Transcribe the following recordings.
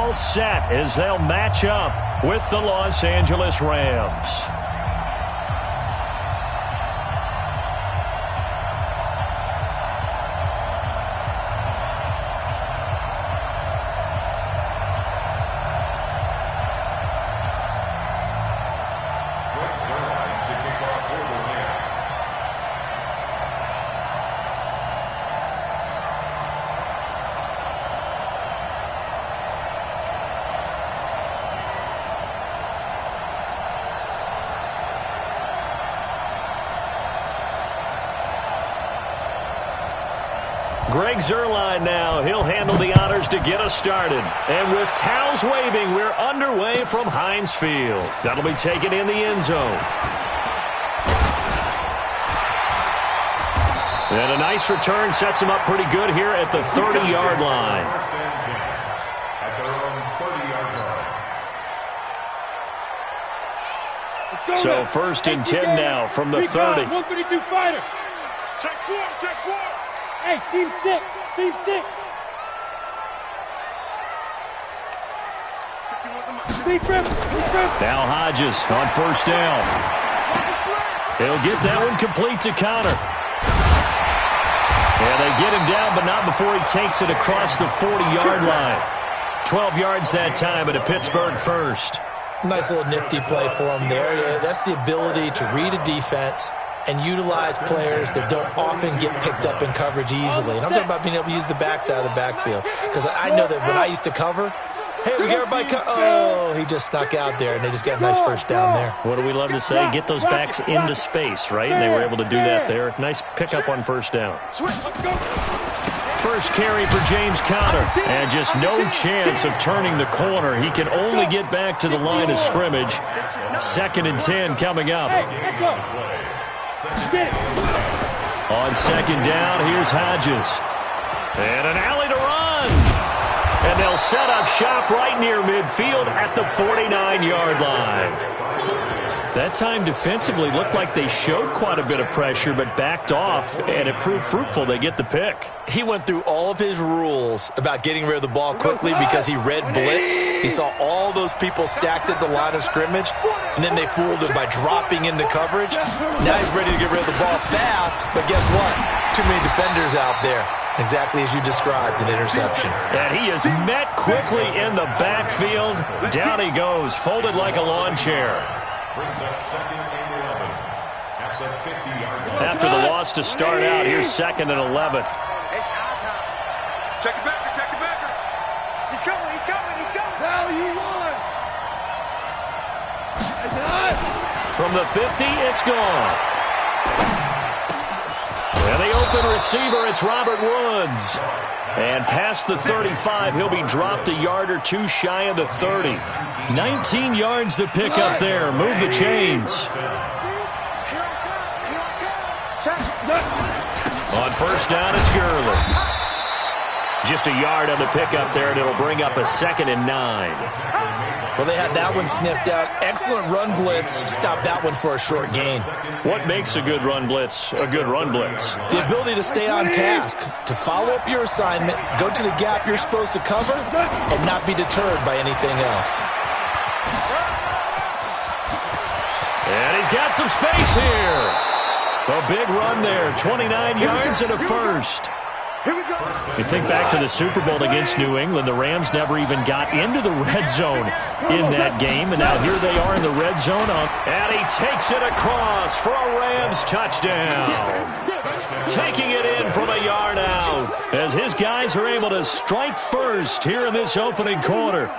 all set as they'll match up with the Los Angeles Rams. Greg Zuerlein now. He'll handle the honors to get us started. And with towels waving, we're underway from Heinz Field. That'll be taken in the end zone. And a nice return sets him up pretty good here at the 30-yard line. So 1st and 10 now from the 30. 132 fighter. Check 4, check 4. Hey, seam 6, seam 6. Now Hodges on 1st down. He'll get that one complete to Connor. Yeah, they get him down, but not before he takes it across the 40-yard line. 12 yards that time at a Pittsburgh first. Nice little nifty play for him there. Yeah, that's the ability to read a defense and utilize players that don't often get picked up in coverage easily. And I'm talking about being able to use the backs out of the backfield. Because I know that when I used to cover, hey, we get everybody oh, he just snuck out there, and they just got a nice 1st down there. What do we love to say? Get those backs into space, right? And they were able to do that there. Nice pickup on 1st down. First carry for James Conner. And just no chance of turning the corner. He can only get back to the line of scrimmage. 2nd and 10 coming up. On 2nd down, here's Hodges. And an alley to run. And they'll set up shop right near midfield at the 49-yard line. That time defensively looked like they showed quite a bit of pressure but backed off, and it proved fruitful. They get the pick. He went through all of his rules about getting rid of the ball quickly because he read blitz. He saw all those people stacked at the line of scrimmage, and then they fooled him by dropping into coverage. Now he's ready to get rid of the ball fast, but guess what? Too many defenders out there. Exactly as you described, an interception. And he is met quickly in the backfield. Down he goes, folded like a lawn chair. After the loss to start out, here's 2nd and 11. Check the backer, check the backer. He's coming, he's coming, he's coming. Value 1. From the 50, it's gone. And the open receiver, it's Robert Woods. And past the 35, he'll be dropped a yard or two shy of the 30. 19 yards to pick up there. Move the chains. On 1st down, it's Gurley. Just a yard on the pickup there, and it'll bring up a 2nd and 9. Well, they had that one sniffed out. Excellent run blitz. Stopped that one for a short gain. What makes a good run blitz a good run blitz? The ability to stay on task, to follow up your assignment, go to the gap you're supposed to cover, and not be deterred by anything else. And he's got some space here. A big run there, 29 yards and a first. You think back to the Super Bowl against New England, the Rams never even got into the red zone in that game, and now here they are in the red zone. And he takes it across for a Rams touchdown. Taking it in from a yard out as his guys are able to strike first here in this opening quarter.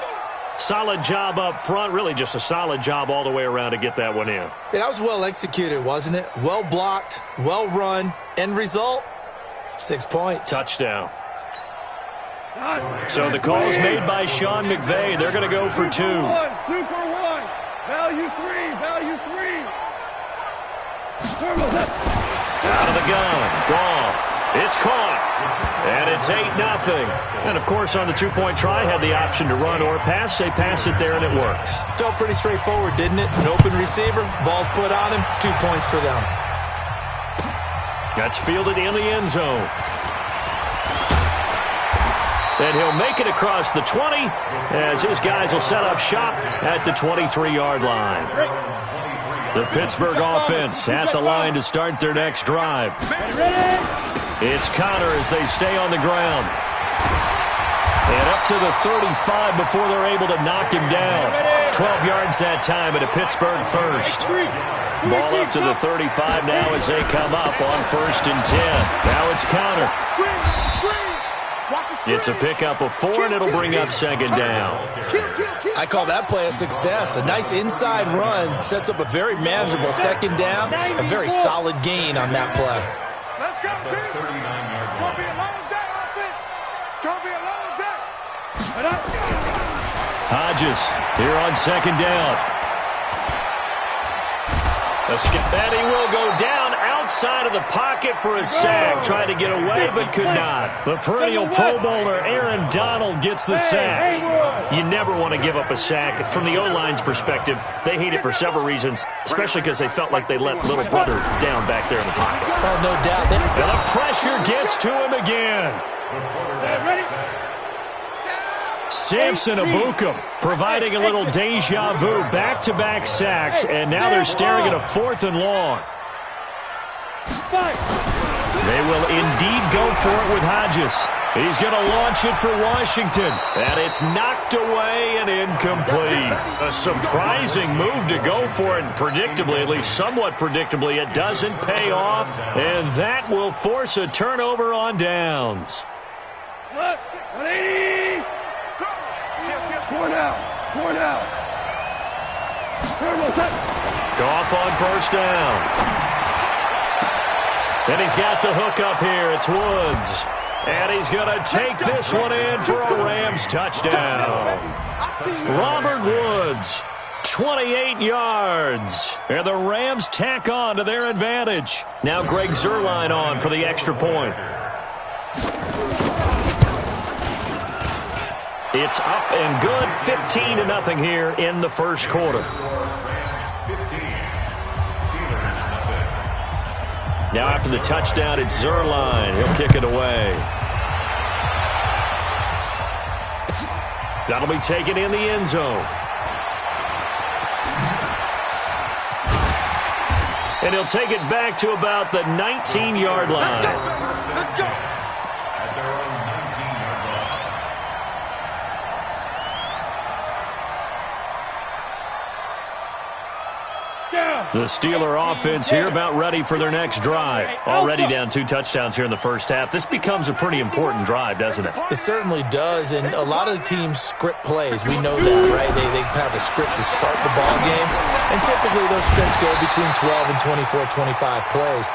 Solid job up front, really just a solid job all the way around to get that one in. Yeah, that was well executed, wasn't it? Well blocked, well run. End result, 6 points. Touchdown. So the call's made by Sean McVay. They're going to go for 2. 2 for 1. Value 3. Value 3. Out of the gun. Goff. It's caught. And it's 8-0. And, of course, on the two-point try, had the option to run or pass. They pass it there, and it works. Felt pretty straightforward, didn't it? An open receiver, ball's put on him, 2 points for them. That's fielded in the end zone. And he'll make it across the 20 as his guys will set up shop at the 23-yard line. The Pittsburgh offense at the line to start their next drive. It's Connor as they stay on the ground. And up to the 35 before they're able to knock him down. 12 yards that time at a Pittsburgh first. Ball up to the 35 now as they come up on 1st and 10. Now it's Connor. It's a pickup of 4, and it'll bring up 2nd down. I call that play a success. A nice inside run sets up a very manageable 2nd down. A very solid gain on that play. Let's go, team. It's going to be a long day, offense. It's going to be a long day. Hodges here on 2nd down. And he will go down outside of the pocket for a sack. Trying to get away, but could not. The perennial Pro Bowler Aaron Donald gets the sack. You never want to give up a sack. From the O-line's perspective, they hate it for several reasons, especially because they felt like they let little brother down back there in the pocket. Oh, no doubt. And the pressure gets to him again. Samson Abukum providing a little deja vu, back-to-back sacks, and now they're staring at a 4th and long. They will indeed go for it with Hodges. He's going to launch it for Washington, and it's knocked away and incomplete. A surprising move to go for it, and predictably, at least somewhat predictably, it doesn't pay off, and that will force a turnover on downs. 180. Point out. Goff on 1st down. And he's got the hook up here. It's Woods. And he's going to take this one in for a Rams touchdown. Robert Woods, 28 yards. And the Rams tack on to their advantage. Now Greg Zuerlein on for the extra point. It's up and good, 15-0 here in the first quarter. Now after the touchdown, it's Zuerlein. He'll kick it away. That'll be taken in the end zone. And he'll take it back to about the 19-yard line. Let's go. The Steeler offense here about ready for their next drive. Already down 2 touchdowns here in the first half. This becomes a pretty important drive, doesn't it? It certainly does, and a lot of the teams script plays. We know that, right? They have a script to start the ball game, and typically those scripts go between 12 and 24, 25 plays.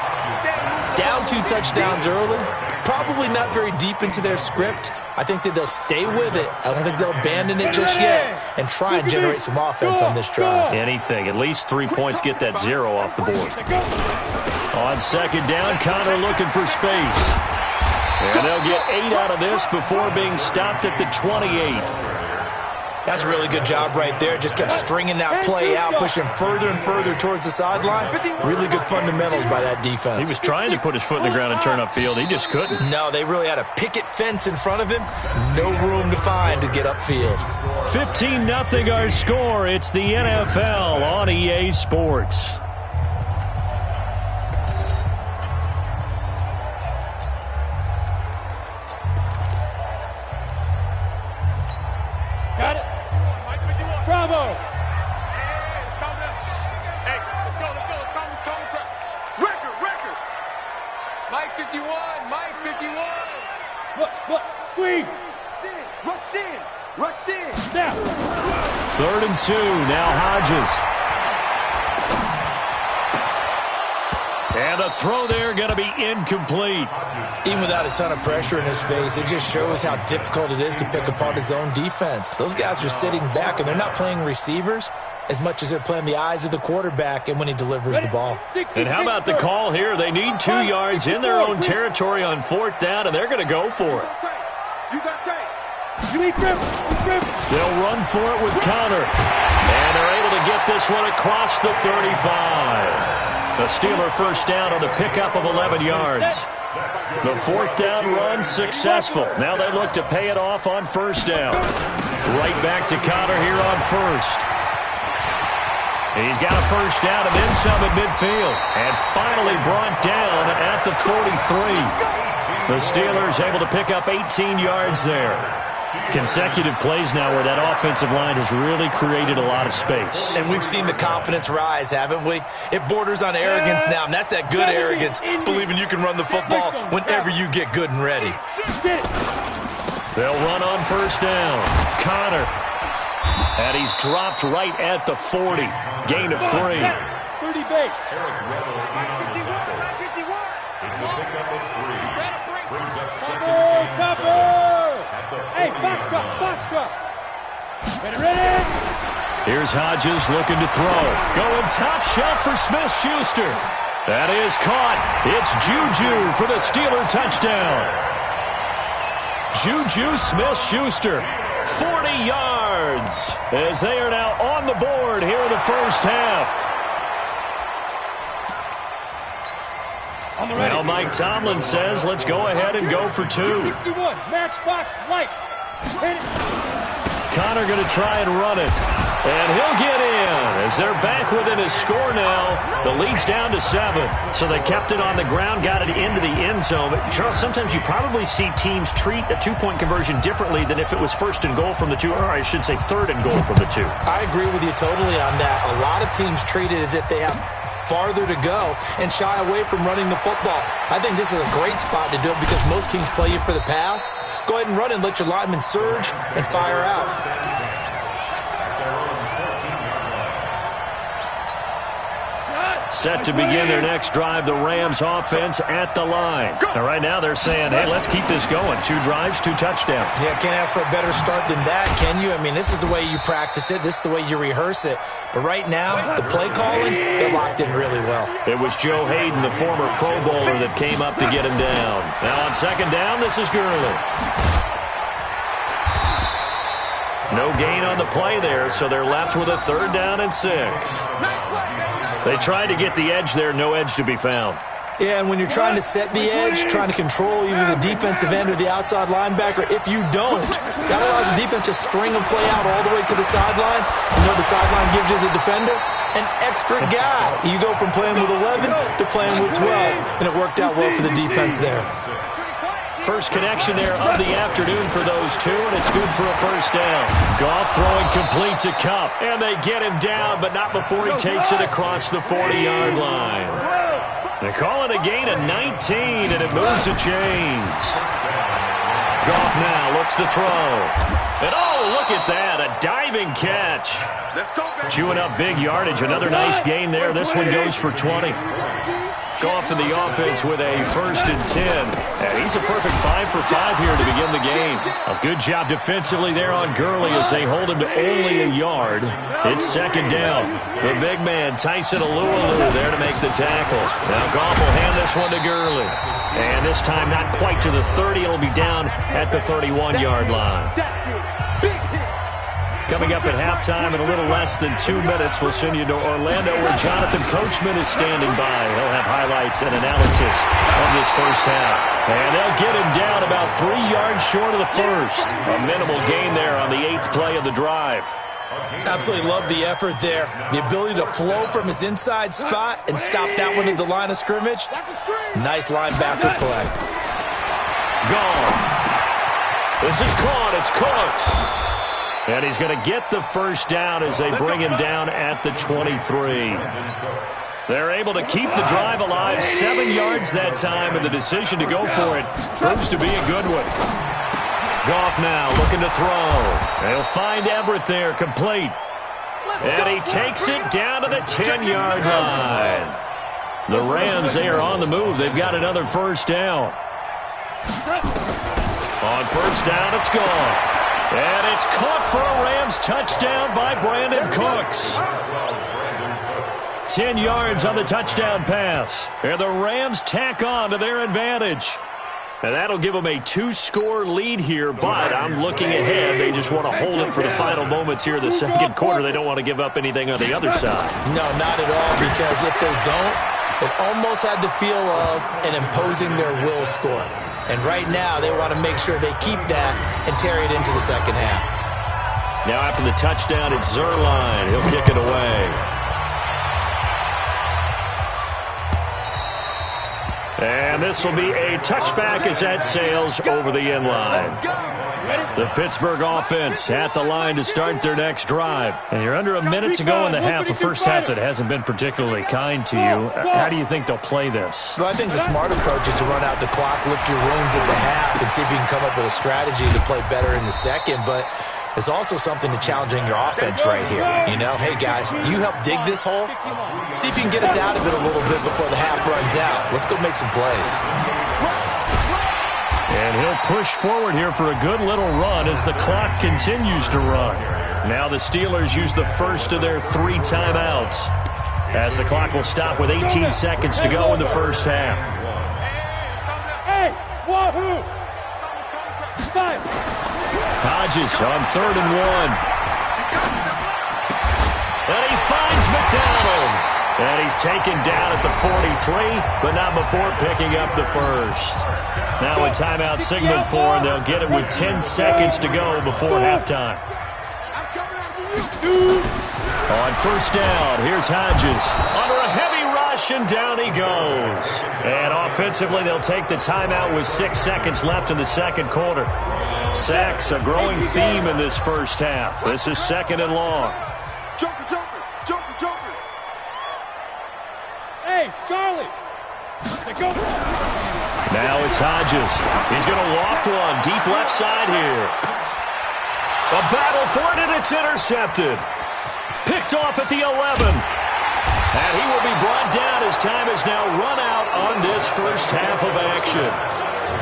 Down 2 touchdowns early, probably not very deep into their script. I think that they'll stay with it. I don't think they'll abandon it just yet and try and generate some offense on this drive. Anything. At least 3 points, get that 0 off the board. On 2nd down, Connor looking for space. And they'll get 8 out of this before being stopped at the 28. That's a really good job right there. Just kept stringing that play out, pushing further and further towards the sideline. Really good fundamentals by that defense. He was trying to put his foot in the ground and turn upfield. He just couldn't. No, they really had a picket fence in front of him. No room to find to get upfield. 15-0 our score. It's the NFL on EA Sports. Got it. Bravo. Hey, let's calm down. Hey, let's go. Record. Mike 51. Look, squeeze. Rush in. Now. 3rd and 2. Now Hodges. And a throw there going to be incomplete. Even without a ton of pressure in his face, it just shows how difficult it is to pick apart his own defense. Those guys are sitting back, and they're not playing receivers as much as they're playing the eyes of the quarterback and when he delivers the ball. And how about the call here? They need 2 yards in their own territory on 4th down, and they're going to go for it. You got tape. You need grip. They'll run for it with Connor. And they're able to get this one across the 35. The Steeler first down on the pickup of 11 yards. The fourth down run successful. Now they look to pay it off on first down. Right back to Connor here on first. He's got a first down and then some at midfield. And finally brought down at the 43. The Steelers able to pick up 18 yards there. Consecutive plays now where that offensive line has really created a lot of space. And we've seen the confidence rise, haven't we? It borders on arrogance now, and that's that good arrogance, believing you can run the football whenever you get good and ready. They'll run on first down. Connor. And he's dropped right at the 40. Gain of 3. 30 base. Hey, box drop. Ready? Here's Hodges looking to throw. Going top shelf for Smith-Schuster. That is caught. It's Juju for the Steeler touchdown. Juju Smith-Schuster, 40 yards, as they are now on the board here in the first half. Now Mike Tomlin says, let's go ahead and go for 2. 61, matchbox lights. Connor going to try and run it. And he'll get in as they're back within a score now. The lead's down to 7. So they kept it on the ground, got it into the end zone. But Charles, sometimes you probably see teams treat a two-point conversion differently than if it was first and goal from the 2, or I should say third and goal from the 2. I agree with you totally on that. A lot of teams treat it as if they have farther to go and shy away from running the football. I think this is a great spot to do it because most teams play you for the pass. Go ahead and run and let your linemen surge and fire out. Set to begin their next drive, the Rams offense at the line. And right now they're saying, hey, let's keep this going. 2 drives, 2 touchdowns. Yeah, can't ask for a better start than that, can you? I mean, this is the way you practice it. This is the way you rehearse it. But right now, the play calling, they're locked in really well. It was Joe Hayden, the former Pro Bowler, that came up to get him down. Now on second down, this is Gurley. No gain on the play there, so they're left with a 3rd down and 6. They tried to get the edge there, no edge to be found. Yeah, and when you're trying to set the edge, trying to control either the defensive end or the outside linebacker, if you don't, that allows the defense to string a play out all the way to the sideline. You know the sideline gives you as a defender? An extra guy. You go from playing with 11 to playing with 12, and it worked out well for the defense there. First connection there of the afternoon for those 2, and it's good for a first down. Goff throwing complete to Kupp, and they get him down, but not before he takes it across the 40-yard line. They call it a gain of 19, and it moves the chains. Goff now looks to throw. And oh, look at that, a diving catch. Chewing up big yardage, another nice gain there. This one goes for 20. Goff in the offense with a 1st and 10. And he's a perfect 5 for 5 here to begin the game. A good job defensively there on Gurley as they hold him to only a yard. It's 2nd down. The big man, Tyson Alualu, there to make the tackle. Now Goff will hand this one to Gurley. And this time not quite to the 30. It'll be down at the 31-yard line. Coming up at halftime in a little less than 2 minutes, we'll send you to Orlando where Jonathan Coachman is standing by. He'll have highlights and analysis of this first half. And they'll get him down about 3 yards short of the first. A minimal gain there on the 8th play of the drive. Absolutely love the effort there. The ability to flow from his inside spot and stop that one at the line of scrimmage. Nice linebacker play. Gone. This is caught. It's Cooks. And he's going to get the first down as they bring him down at the 23. They're able to keep the drive alive. 7 yards that time, and the decision to go for it proves to be a good one. Goff now looking to throw. They'll find Everett there, complete. And he takes it down to the 10-yard line. The Rams, they are on the move. They've got another first down. On first down, it's gone. And it's caught for a Rams touchdown by Brandon Cooks. 10 yards on the touchdown pass. And the Rams tack on to their advantage. And that'll give them a 2-score lead here, but I'm looking ahead. They just want to hold it for the final moments here in the second quarter. They don't want to give up anything on the other side. No, not at all, because if they don't, It almost had the feel of an imposing their will score. And right now, they want to make sure they keep that and carry it into the second half. Now after the touchdown, it's Zerline. He'll kick it away. And this will be a touchback as that sails over the end line. The Pittsburgh offense at the line to start their next drive. And you're under a minute to go in the half. A first half that hasn't been particularly kind to you. How do you think they'll play this? Well, I think the smart approach is to run out the clock, lick your wounds at the half, and see if you can come up with a strategy to play better in the second. But there's also something to challenging your offense right here. You know, hey, guys, you help dig this hole. See if you can get us out of it a little bit before the half runs out. Let's go make some plays. And he'll push forward here for a good little run as the clock continues to run. Now the Steelers use the first of their 3 timeouts as the clock will stop with 18 seconds to go in the first half. Hey, wahoo! Hodges on 3rd and 1. And he finds McDonald. And he's taken down at the 43, but not before picking up the first. Now a timeout signal for, and they'll get it with 10 seconds to go before halftime. On first down, here's Hodges. Under a heavy rush, and down he goes. And offensively, they'll take the timeout with 6 seconds left in the second quarter. Sacks, a growing theme in this first half. This is 2nd and long. Hey, Charlie! Go. Now it's Hodges. He's going to loft one deep left side here. A battle for it, and it's intercepted. Picked off at the 11. And he will be brought down as time is now run out on this first half of action.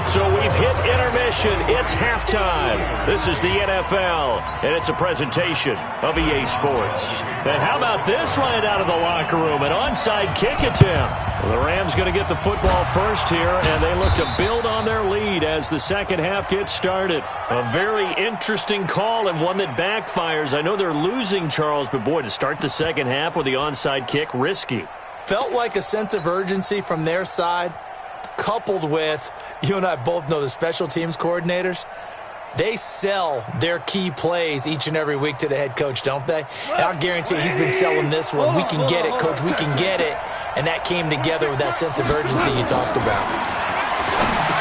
So we've hit intermission. It's halftime. This is the NFL, and it's a presentation of EA Sports. And how about this right out of the locker room? An onside kick attempt. Well, the Rams going to get the football first here, and they look to build on their lead as the second half gets started. A very interesting call and one that backfires. I know they're losing, Charles, but boy, to start the second half with the onside kick, risky. Felt like a sense of urgency from their side, coupled with, you and I both know the special teams coordinators, they sell their key plays each and every week to the head coach, don't they? And I'll guarantee he's been selling this one. We can get it, coach, we can get it. And that came together with that sense of urgency you talked about.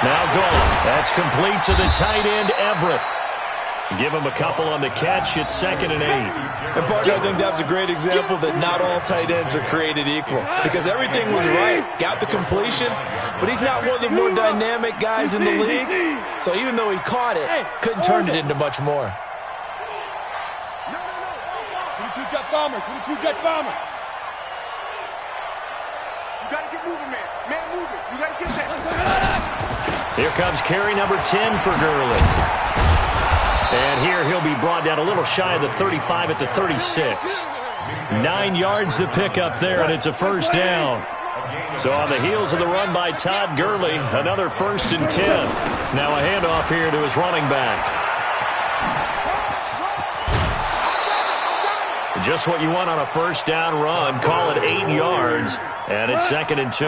Now Goff, that's complete to the tight end, Everett. Give him a couple on the catch. It's 2nd and 8. And, partner, I think that's a great example that not all tight ends are created equal. Because everything was right. Got the completion, but he's not one of the more dynamic guys in the league. So even though he caught it, couldn't turn it into much more. 22 Jet Bomber, 22 Jet Bomber. You got to get moving, man. Man, moving. You got to get that. Here comes carry number 10 for Gurley. And here he'll be brought down a little shy of the 35 at the 36. 9 yards to pick up there, and it's a first down. So on the heels of the run by Todd Gurley, another 1st and 10. Now a handoff here to his running back. Just what you want on a first down run. Call it 8 yards, and it's 2nd and 2.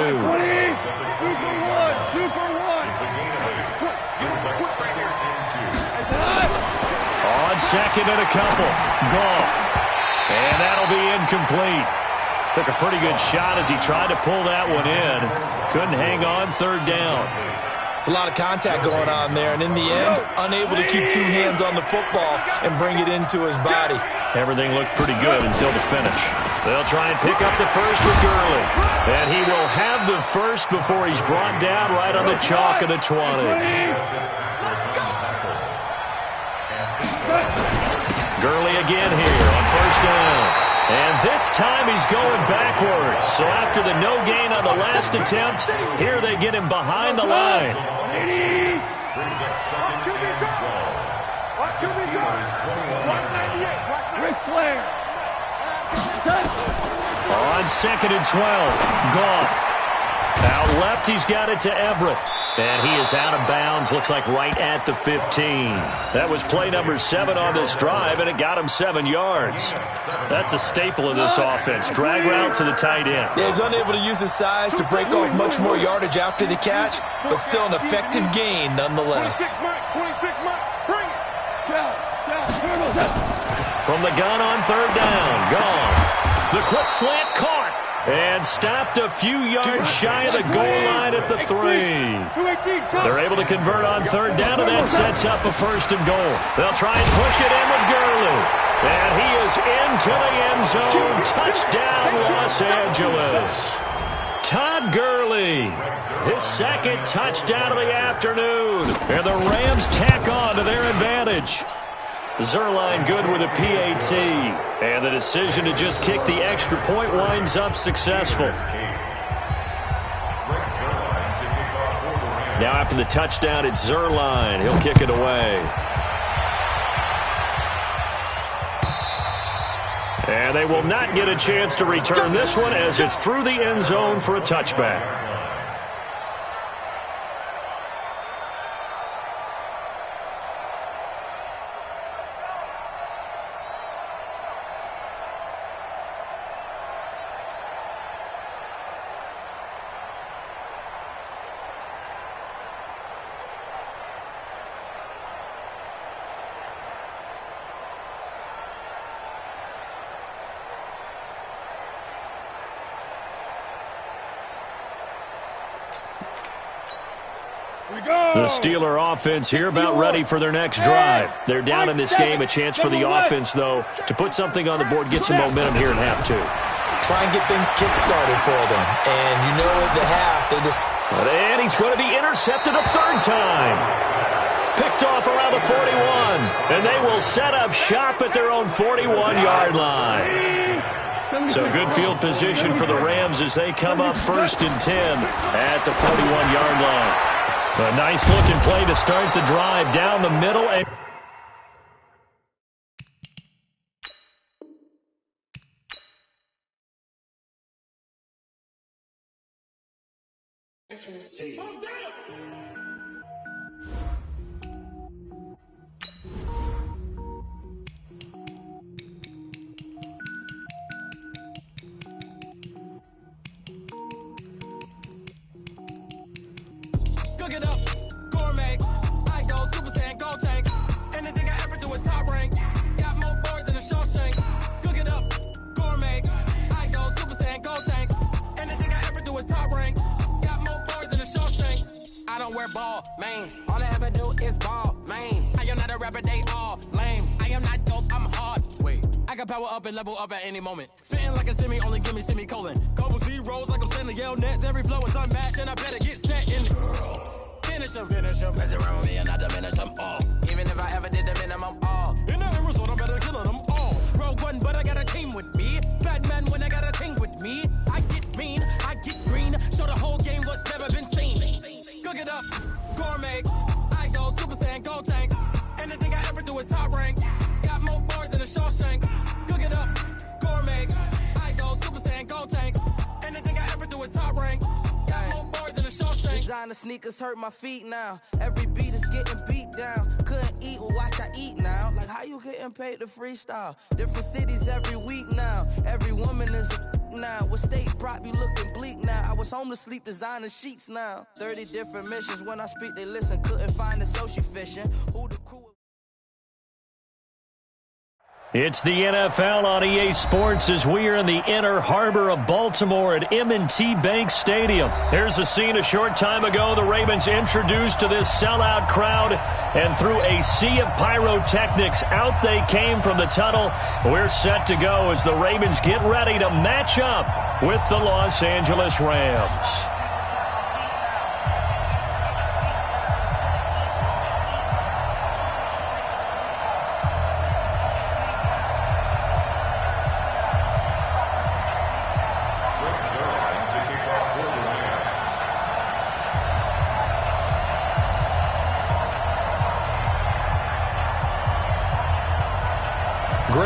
On 2nd and a couple. Goff. And that'll be incomplete. Took a pretty good shot as he tried to pull that one in. Couldn't hang on 3rd down. It's a lot of contact going on there, and in the end, unable to keep 2 hands on the football and bring it into his body. Everything looked pretty good until the finish. They'll try and pick up the first with Gurley. And he will have the first before he's brought down right on the chalk of the 20. Gurley again here on first down. And this time he's going backwards. So after the no gain on the last attempt, here they get him behind the line. On 2nd and 12, Goff. Out left, he's got it to Everett. And he is out of bounds, looks like right at the 15. That was play number 7 on this drive, and it got him 7 yards. That's a staple of this offense. Drag route to the tight end. Yeah, he's unable to use his size to break off much more yardage after the catch, but still an effective gain nonetheless. 26 Mike, bring it. From the gun on 3rd down, gone. The quick slant caught. And stopped a few yards shy of the goal line at the 3. They're able to convert on 3rd down, and that sets up a 1st and goal. They'll try and push it in with Gurley. And he is into the end zone. Touchdown, Los Angeles. Todd Gurley, his 2nd touchdown of the afternoon. And the Rams tack on to their advantage. Zuerlein good with a PAT. And the decision to just kick the extra point winds up successful. Now after the touchdown, it's Zuerlein. He'll kick it away. And they will not get a chance to return this one as it's through the end zone for a touchback. The Steeler offense here about ready for their next drive. They're down in this game. A chance for the offense, though, to put something on the board, get some momentum here in half 2. Try and get things kick-started for them. And you know at the half, they just... And he's going to be intercepted a 3rd time. Picked off around the 41. And they will set up shop at their own 41-yard line. So good field position for the Rams as they come up 1st and 10 at the 41-yard line. A nice-looking play to start the drive down the middle. And cook it up, gourmet. I go Super Saiyan, gold tank. Anything I ever do is top rank. Got more boys than a Shawshank. Cook it up, gourmet. I go Super Saiyan, gold tank. Anything I ever do is top rank. Got more boys than a Shawshank. I don't wear ball mains. All I ever do is ball main. I am not a rapper, they all lame. I am not dope, I'm hard. Wait, I can power up and level up at any moment. Spitting like a semi, only give me semicolon. Couple zeros like I'm sending yell nets. Every flow is unmatched, and I better get set in. Finish them. Mess around with me and I diminish them all. Even if I ever did the minimum all. In the result, I'm better killing them all. Rogue One, but I got a team with me. Batman when I got a team with me. I get mean, I get green. Show the whole game what's never been seen. Cook it up, gourmet. I go Super Saiyan, gold tank. Anything I ever do is top rank. Got more bars than a Shawshank. Cook it up, gourmet. I go Super Saiyan, gold tank. Anything I ever do is top rank. Designer sneakers hurt my feet now. Every beat is getting beat down. Couldn't eat, well watch I eat now. Like how you getting paid to freestyle? Different cities every week now. Every woman is a now. With state prop you looking bleak now. I was home to sleep designer sheets now. 30 different missions. When I speak they listen. Couldn't find the social fishing. Who the crew? It's the NFL on EA Sports as we are in the inner harbor of Baltimore at M&T Bank Stadium. Here's a scene a short time ago. The Ravens introduced to this sellout crowd, and through a sea of pyrotechnics, out they came from the tunnel. We're set to go as the Ravens get ready to match up with the Los Angeles Rams.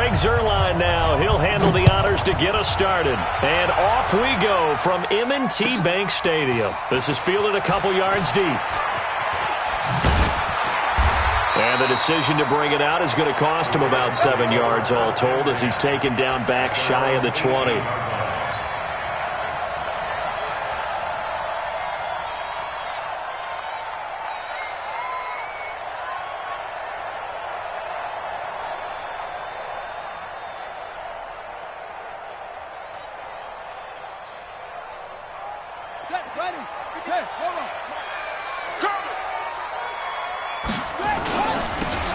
Greg Zuerlein now. He'll handle the honors to get us started. And off we go from M&T Bank Stadium. This is fielded a couple yards deep. And the decision to bring it out is going to cost him about 7 yards all told as he's taken down back shy of the 20.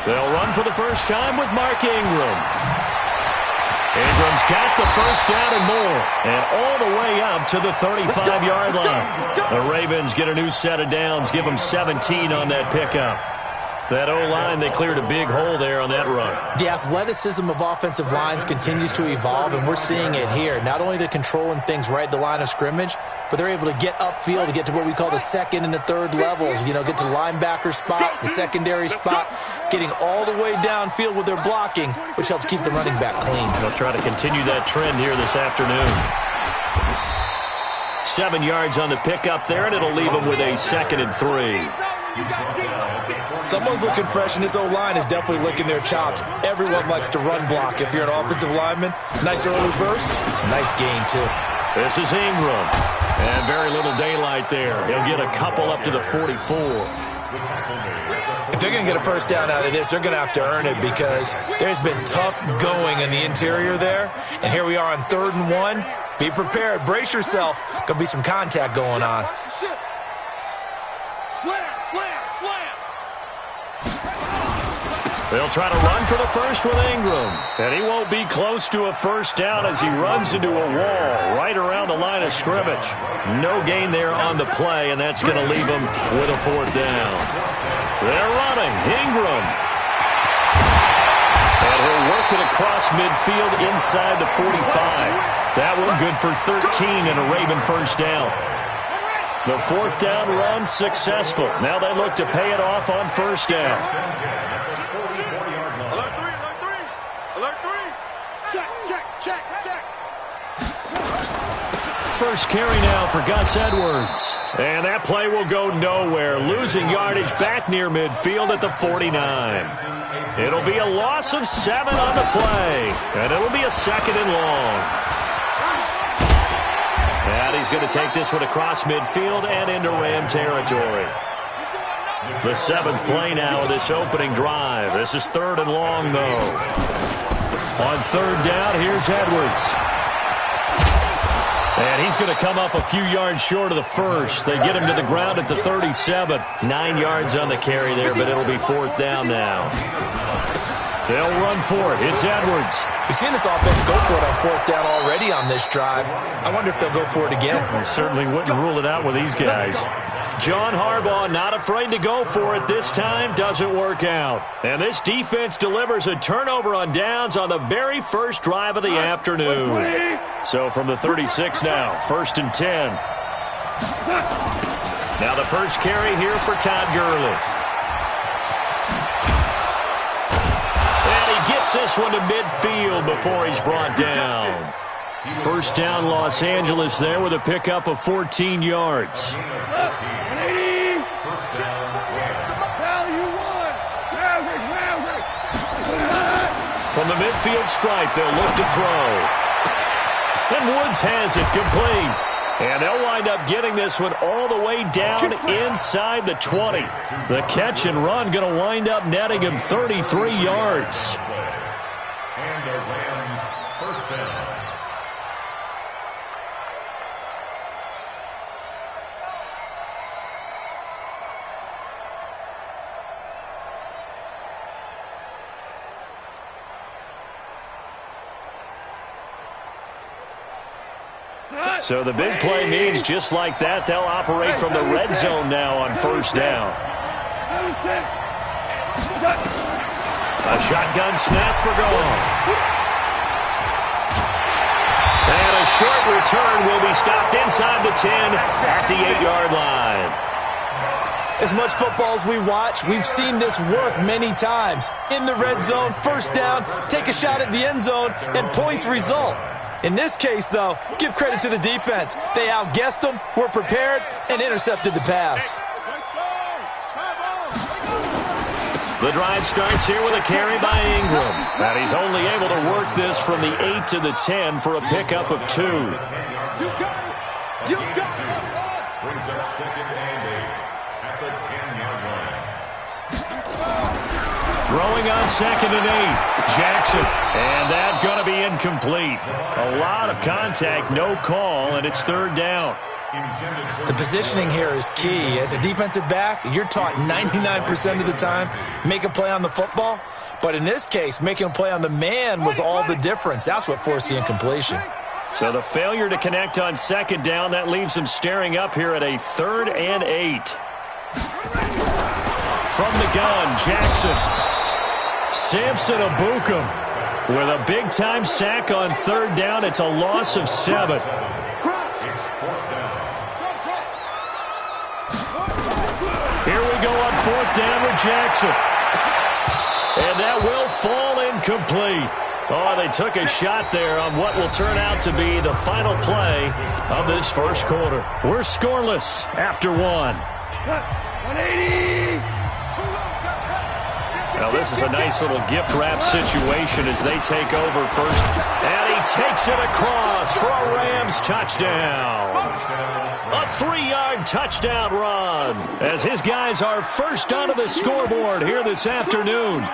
They'll run for the first time with Mark Ingram. Ingram's got the first down and more, and all the way up to the 35-yard line. The Ravens get a new set of downs, give them 17 on that pickup. That O-line, they cleared a big hole there on that run. The athleticism of offensive lines continues to evolve, and we're seeing it here. Not only they're controlling things right at the line of scrimmage, but they're able to get upfield to get to what we call the second and the third levels. You know, get to the linebacker spot, the secondary spot, getting all the way downfield with their blocking, which helps keep the running back clean. They'll try to continue that trend here this afternoon. 7 yards on the pickup there, and it'll leave them with a 2nd and 3. Someone's looking fresh, and this O-line is definitely licking their chops. Everyone likes to run block. If you're an offensive lineman, nice early burst, nice gain, too. This is Ingram, and very little daylight there. He'll get a couple up to the 44. If they're going to get a first down out of this, they're going to have to earn it because there's been tough going in the interior there. And here we are on 3rd and 1. Be prepared. Brace yourself. Going to be some contact going on. Slam, slam, slam. They'll try to run for the first with Ingram. And he won't be close to a first down as he runs into a wall right around the line of scrimmage. No gain there on the play, and that's going to leave him with a 4th down. They're running. Ingram. And he'll work it across midfield inside the 45. That one good for 13 and a Raven first down. The 4th down run successful. Now they look to pay it off on first down. Alert 3. Check, check, check, check. First carry now for Gus Edwards. And that play will go nowhere. Losing yardage back near midfield at the 49. It'll be a loss of 7 on the play. And it'll be a 2nd and long. And he's going to take this one across midfield and into Ram territory. The 7th play now of this opening drive. This is 3rd and long, though. On 3rd down, here's Edwards. And he's going to come up a few yards short of the first. They get him to the ground at the 37. 9 yards on the carry there, but it'll be 4th down now. They'll run for it. It's Edwards. We've seen this offense go for it on 4th down already on this drive. I wonder if they'll go for it again. We certainly wouldn't rule it out with these guys. John Harbaugh not afraid to go for it this time. Doesn't work out. And this defense delivers a turnover on downs on the very first drive of the afternoon. So from the 36 now, 1st and 10. Now the first carry here for Todd Gurley. Gets this one to midfield before he's brought down. First down, Los Angeles there with a pickup of 14 yards. From the midfield stripe, they'll look to throw. And Woods has it complete. And they'll wind up getting this one all the way down inside the 20. The catch and run going to wind up netting him 33 yards. And the Rams first down. So the big play means just like that, they'll operate from the red zone now on first down. A shotgun snap for goal. And a short return will be stopped inside the 10 at the 8-yard line. As much football as we watch, we've seen this work many times. In the red zone, first down, take a shot at the end zone, and points result. In this case, though, give credit to the defense. They outguessed them, were prepared, and intercepted the pass. The drive starts here with a carry by Ingram. And he's only able to work this from the 8 to the 10 for a pickup of 2. You got it! You got it! Brings up 2nd and 8 at the 10-yard line. Throwing on 2nd and 8. Jackson. And that's going to be incomplete. A lot of contact, no call, and it's 3rd down. The positioning here is key. As a defensive back, you're taught 99% of the time, make a play on the football. But in this case, making a play on the man was all the difference. That's what forced the incompletion. So the failure to connect on 2nd down, that leaves him staring up here at a 3rd and 8. From the gun, Jackson. Samson Abukum with a big-time sack on 3rd down. It's a loss of 7. Here we go on 4th down with Jackson. And that will fall incomplete. Oh, they took a shot there on what will turn out to be the final play of this first quarter. We're scoreless after 1. 180! Now, this is a nice little gift wrap situation as they take over first. And he takes it across for a Rams touchdown. A 3-yard touchdown run as his guys are first onto the scoreboard here this afternoon.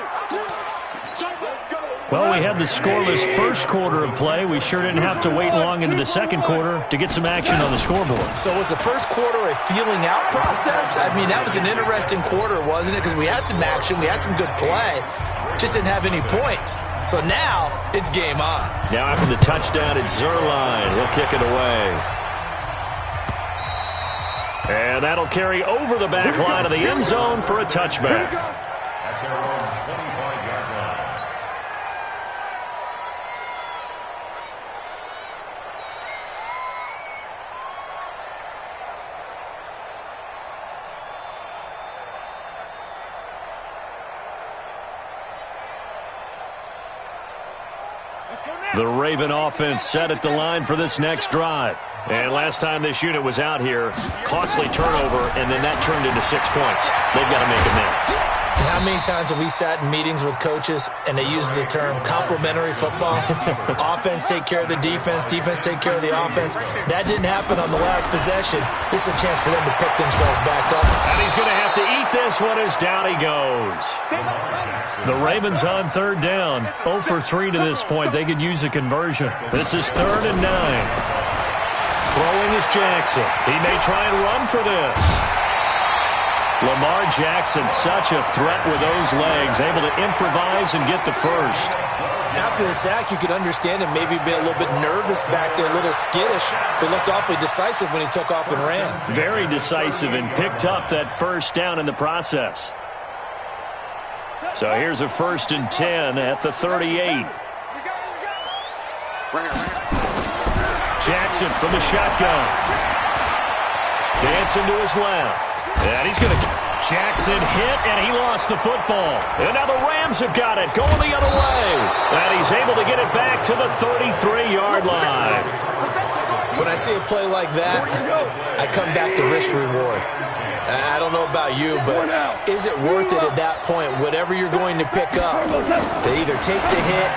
Well, we had the scoreless first quarter of play. We sure didn't have to wait long into the second quarter to get some action on the scoreboard. So was the first quarter a feeling out process? I mean, that was an interesting quarter, wasn't it? Because we had some action, we had some good play, just didn't have any points. So now it's game on. Now after the touchdown, it's Zerline. He'll kick it away. And that'll carry over the back line of the end zone for a touchback. At their own 25-yard line. The Raven offense set at the line for this next drive. And last time this unit was out here, costly turnover, and then that turned into 6 points. They've got to make amends. And how many times have we sat in meetings with coaches and they use the term complementary football? Offense take care of the defense, defense take care of the offense. That didn't happen on the last possession. This is a chance for them to pick themselves back up. And he's going to have to eat this one as down he goes. The Ravens on 3rd down. 0 for 3 to this point. They could use a conversion. This is 3rd and 9. Throwing is Jackson. He may try and run for this. Lamar Jackson, such a threat with those legs, able to improvise and get the first. After the sack, you could understand him maybe being a little bit nervous back there, a little skittish, but looked awfully decisive when he took off and ran. Very decisive and picked up that first down in the process. So here's a 1st and 10 at the 38. Jackson from the shotgun. Dancing to his left. And he's going to... Jackson hit, and he lost the football. And now the Rams have got it, going the other way. And he's able to get it back to the 33-yard line. When I see a play like that, I come back to risk-reward. I don't know about you, but is it worth it at that point, whatever you're going to pick up, to either take the hit,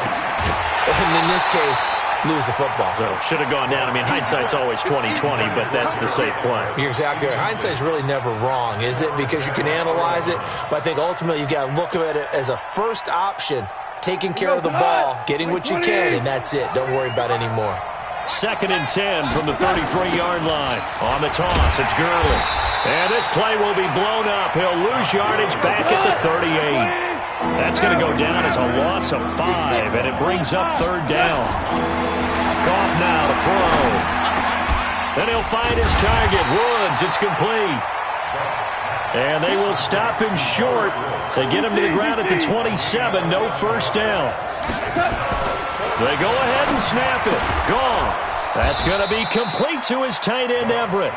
and in this case, lose the football? So should have gone down. I mean, hindsight's always 20/20, but that's the safe play. You're exactly right. Hindsight's really never wrong, is it? Because you can analyze it, but I think ultimately you got to look at it as a first option, taking care of the ball, getting what you can, and that's it. Don't worry about any more. 2nd and 10 from the 33-yard line. On the toss, it's Gurley. And this play will be blown up. He'll lose yardage back at the 38. That's going to go down as a loss of 5, and it brings up 3rd down. Goff now to throw. Then he'll find his target. Woods, it's complete. And they will stop him short. They get him to the ground at the 27. No first down. They go ahead and snap it. Goff. That's going to be complete to his tight end, Everett.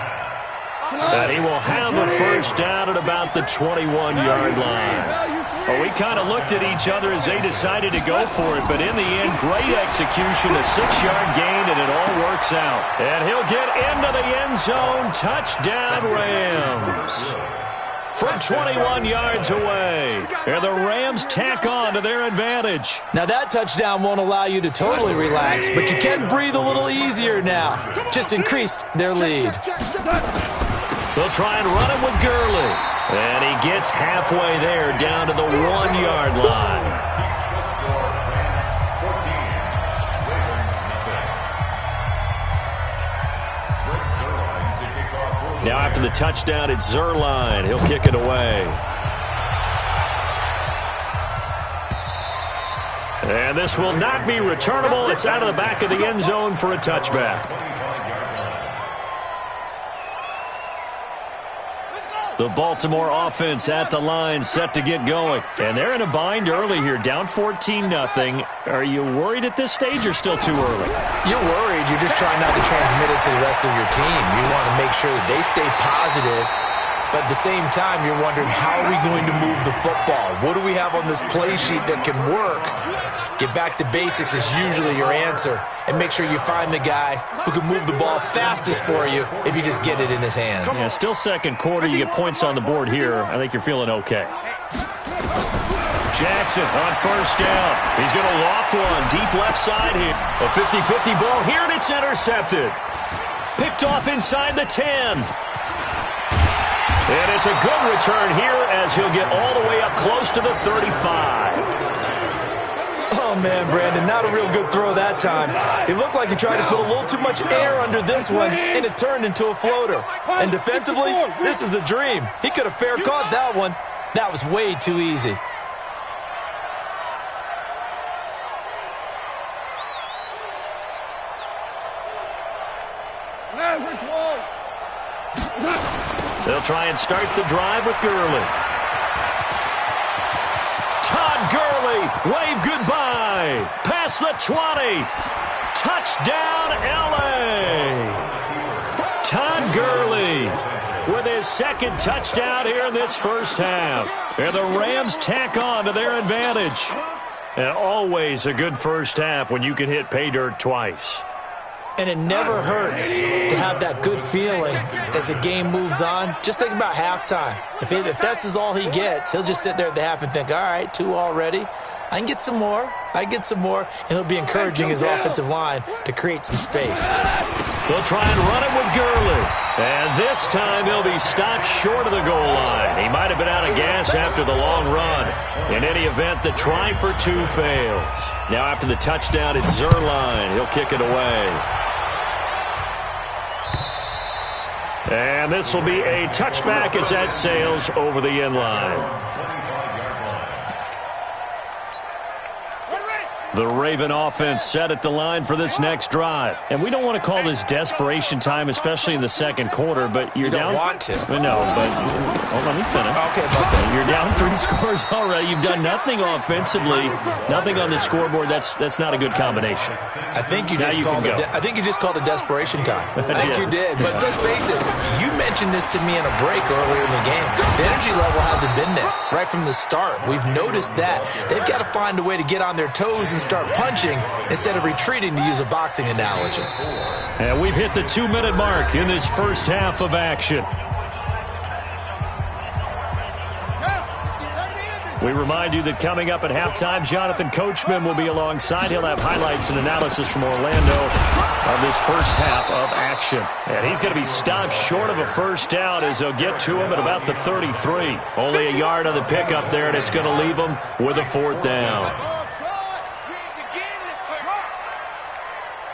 And he will have a first down at about the 21-yard line. Well, we kind of looked at each other as they decided to go for it, but in the end, great execution, a 6-yard gain, and it all works out. And he'll get into the end zone. Touchdown, Rams. From 21 yards away. And the Rams tack on to their advantage. Now that touchdown won't allow you to totally relax, but you can breathe a little easier now. Just increased their lead. They'll try and run it with Gurley. And he gets halfway there, down to the 1-yard line. Now after the touchdown, it's Zerline. He'll kick it away. And this will not be returnable. It's out of the back of the end zone for a touchback. The Baltimore offense at the line, set to get going. And they're in a bind early here, down 14-0. Are you worried at this stage or still too early? You're worried. You're just trying not to transmit it to the rest of your team. You want to make sure that they stay positive. But at the same time, you're wondering, how are we going to move the football? What do we have on this play sheet that can work? Get back to basics is usually your answer. And make sure you find the guy who can move the ball fastest for you if you just get it in his hands. Yeah, still second quarter. You get points on the board here. I think you're feeling okay. Jackson on first down. He's going to loft one deep left side here. A 50-50 ball here, and it's intercepted. Picked off inside the 10. And it's a good return here as he'll get all the way up close to the 35. Oh, man, Brandon, not a real good throw that time. It looked like he tried to put a little too much air under this one, and it turned into a floater. And defensively, this is a dream. He could have fair caught that one. That was way too easy. They'll try and start the drive with Gurley. Todd Gurley, wave goodbye. Past the 20. Touchdown, L.A. Todd Gurley with his second touchdown here in this first half. And the Rams tack on to their advantage. And always a good first half when you can hit pay dirt twice. And it never hurts to have that good feeling as the game moves on. Just think about halftime. If that's all he gets, he'll just sit there at the half and think, all right, 2 already. I can get some more. And he'll be encouraging his offensive line to create some space. They'll try and run it with Gurley. And this time he'll be stopped short of the goal line. He might have been out of gas after the long run. In any event, the try for 2 fails. Now after the touchdown, it's Zerline. He'll kick it away. And this will be a touchback as that sails over the end line. The Raven offense set at the line for this next drive. And we don't want to call this desperation time, especially in the second quarter, but you're down. You don't want to. No, but let me finish. Okay, but you're down 3 scores already. You've done nothing offensively, nothing on the scoreboard. That's not a good combination. I think you just called it desperation time. I think you did. But let's face it, you mentioned this to me in a break earlier in the game. The energy level hasn't been there right from the start. We've noticed that. They've got to find a way to get on their toes and start punching instead of retreating, to use a boxing analogy. And we've hit the 2-minute mark in this first half of action. We remind you that coming up at halftime, Jonathan Coachman will be alongside. He'll have highlights and analysis from Orlando of this first half of action. And he's going to be stopped short of a first down as they'll get to him at about the 33. Only a yard on the pickup there, and it's going to leave him with a 4th down.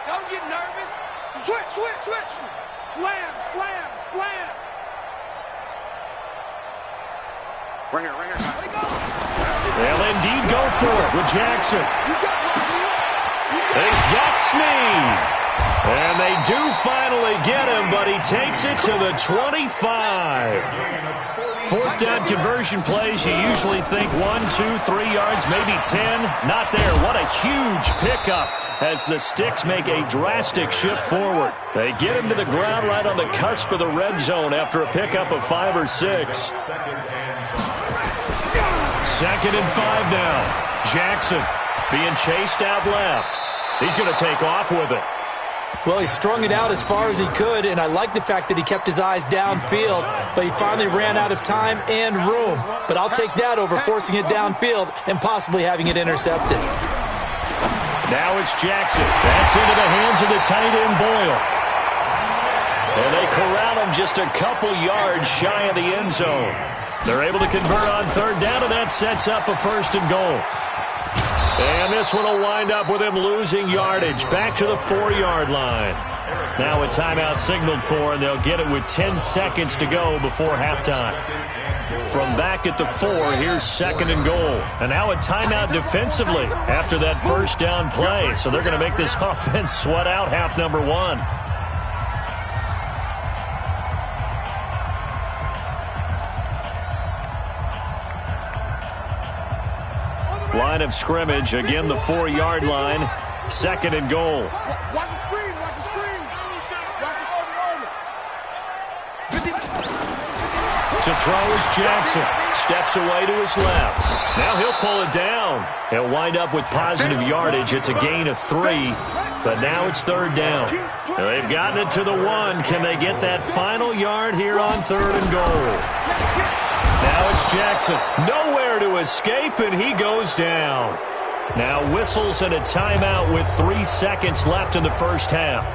Don't get nervous. Switch. Slam. Right here. They'll indeed go for it with Jackson. He's got Snead. And they do finally get him, but he takes it to the 25. Fourth down conversion plays, you usually think 1, 2, 3 yards, maybe 10. Not there. What a huge pickup as the Sticks make a drastic shift forward. They get him to the ground right on the cusp of the red zone after a pickup of 5 or 6. 2nd and 5 now. Jackson being chased out left. He's going to take off with it. Well, he strung it out as far as he could, and I like the fact that he kept his eyes downfield, but he finally ran out of time and room. But I'll take that over forcing it downfield and possibly having it intercepted. Now it's Jackson. That's into the hands of the tight end, Boyle. And they corral him just a couple yards shy of the end zone. They're able to convert on 3rd down, and that sets up a 1st and goal. And this one will wind up with him losing yardage back to the 4-yard line. Now a timeout signaled for, and they'll get it with 10 seconds to go before halftime. From back at the 4, here's 2nd and goal. And now a timeout defensively after that 1st down play. So they're going to make this offense sweat out half number 1. Line of scrimmage, again the 4-yard line, 2nd and goal. Watch the screen, watch the screen. To throw is Jackson. Steps away to his left. Now he'll pull it down. He'll wind up with positive yardage. It's a gain of 3, but now it's 3rd down. Now they've gotten it to the 1. Can they get that final yard here on 3rd and goal? Now it's Jackson. Nowhere to escape, and he goes down. Now whistles and a timeout with 3 seconds left in the 1st half.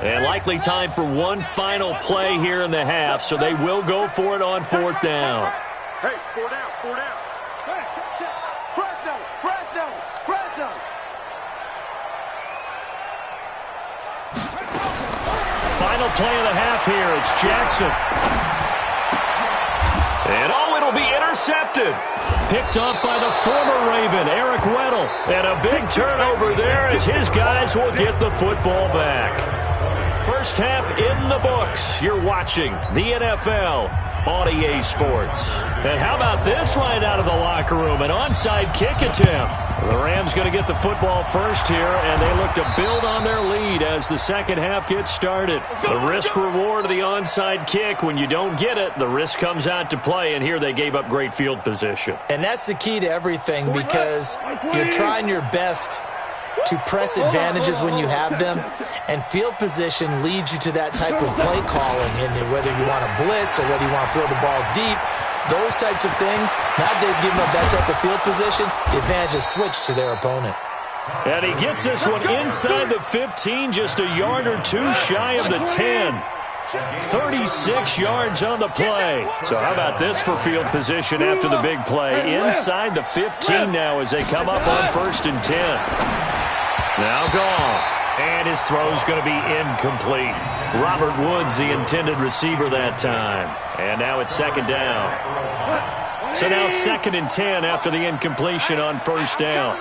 And likely time for one final play here in the half, so they will go for it on 4th down. Hey, 4 down, 4 down. Hey, check. Press down. Final play of the half here. It's Jackson. And it'll be intercepted. Picked up by the former Raven, Eric Weddle. And a big turnover there as his guys will get the football back. First half in the books. You're watching the NFL on EA Sports. And how about this right out of the locker room? An onside kick attempt. The Rams going to get the football first here, and they look to build on their lead as the second half gets started. The risk-reward of the onside kick, when you don't get it, the risk comes out to play, and here they gave up great field position. And that's the key to everything, because you're trying your best to press advantages when you have them, and field position leads you to that type of play calling, and whether you want to blitz or whether you want to throw the ball deep, those types of things. Now they've given up that type of field position, the advantage is switched to their opponent. And he gets this one inside the 15, just a yard or two shy of the 10. 36 yards on the play. So how about this for field position after the big play? Inside the 15 now as they come up on 1st and 10. Now Goff, and his throw's going to be incomplete. Robert Woods, the intended receiver that time. And now it's 2nd down. So now 2nd and 10 after the incompletion on 1st down.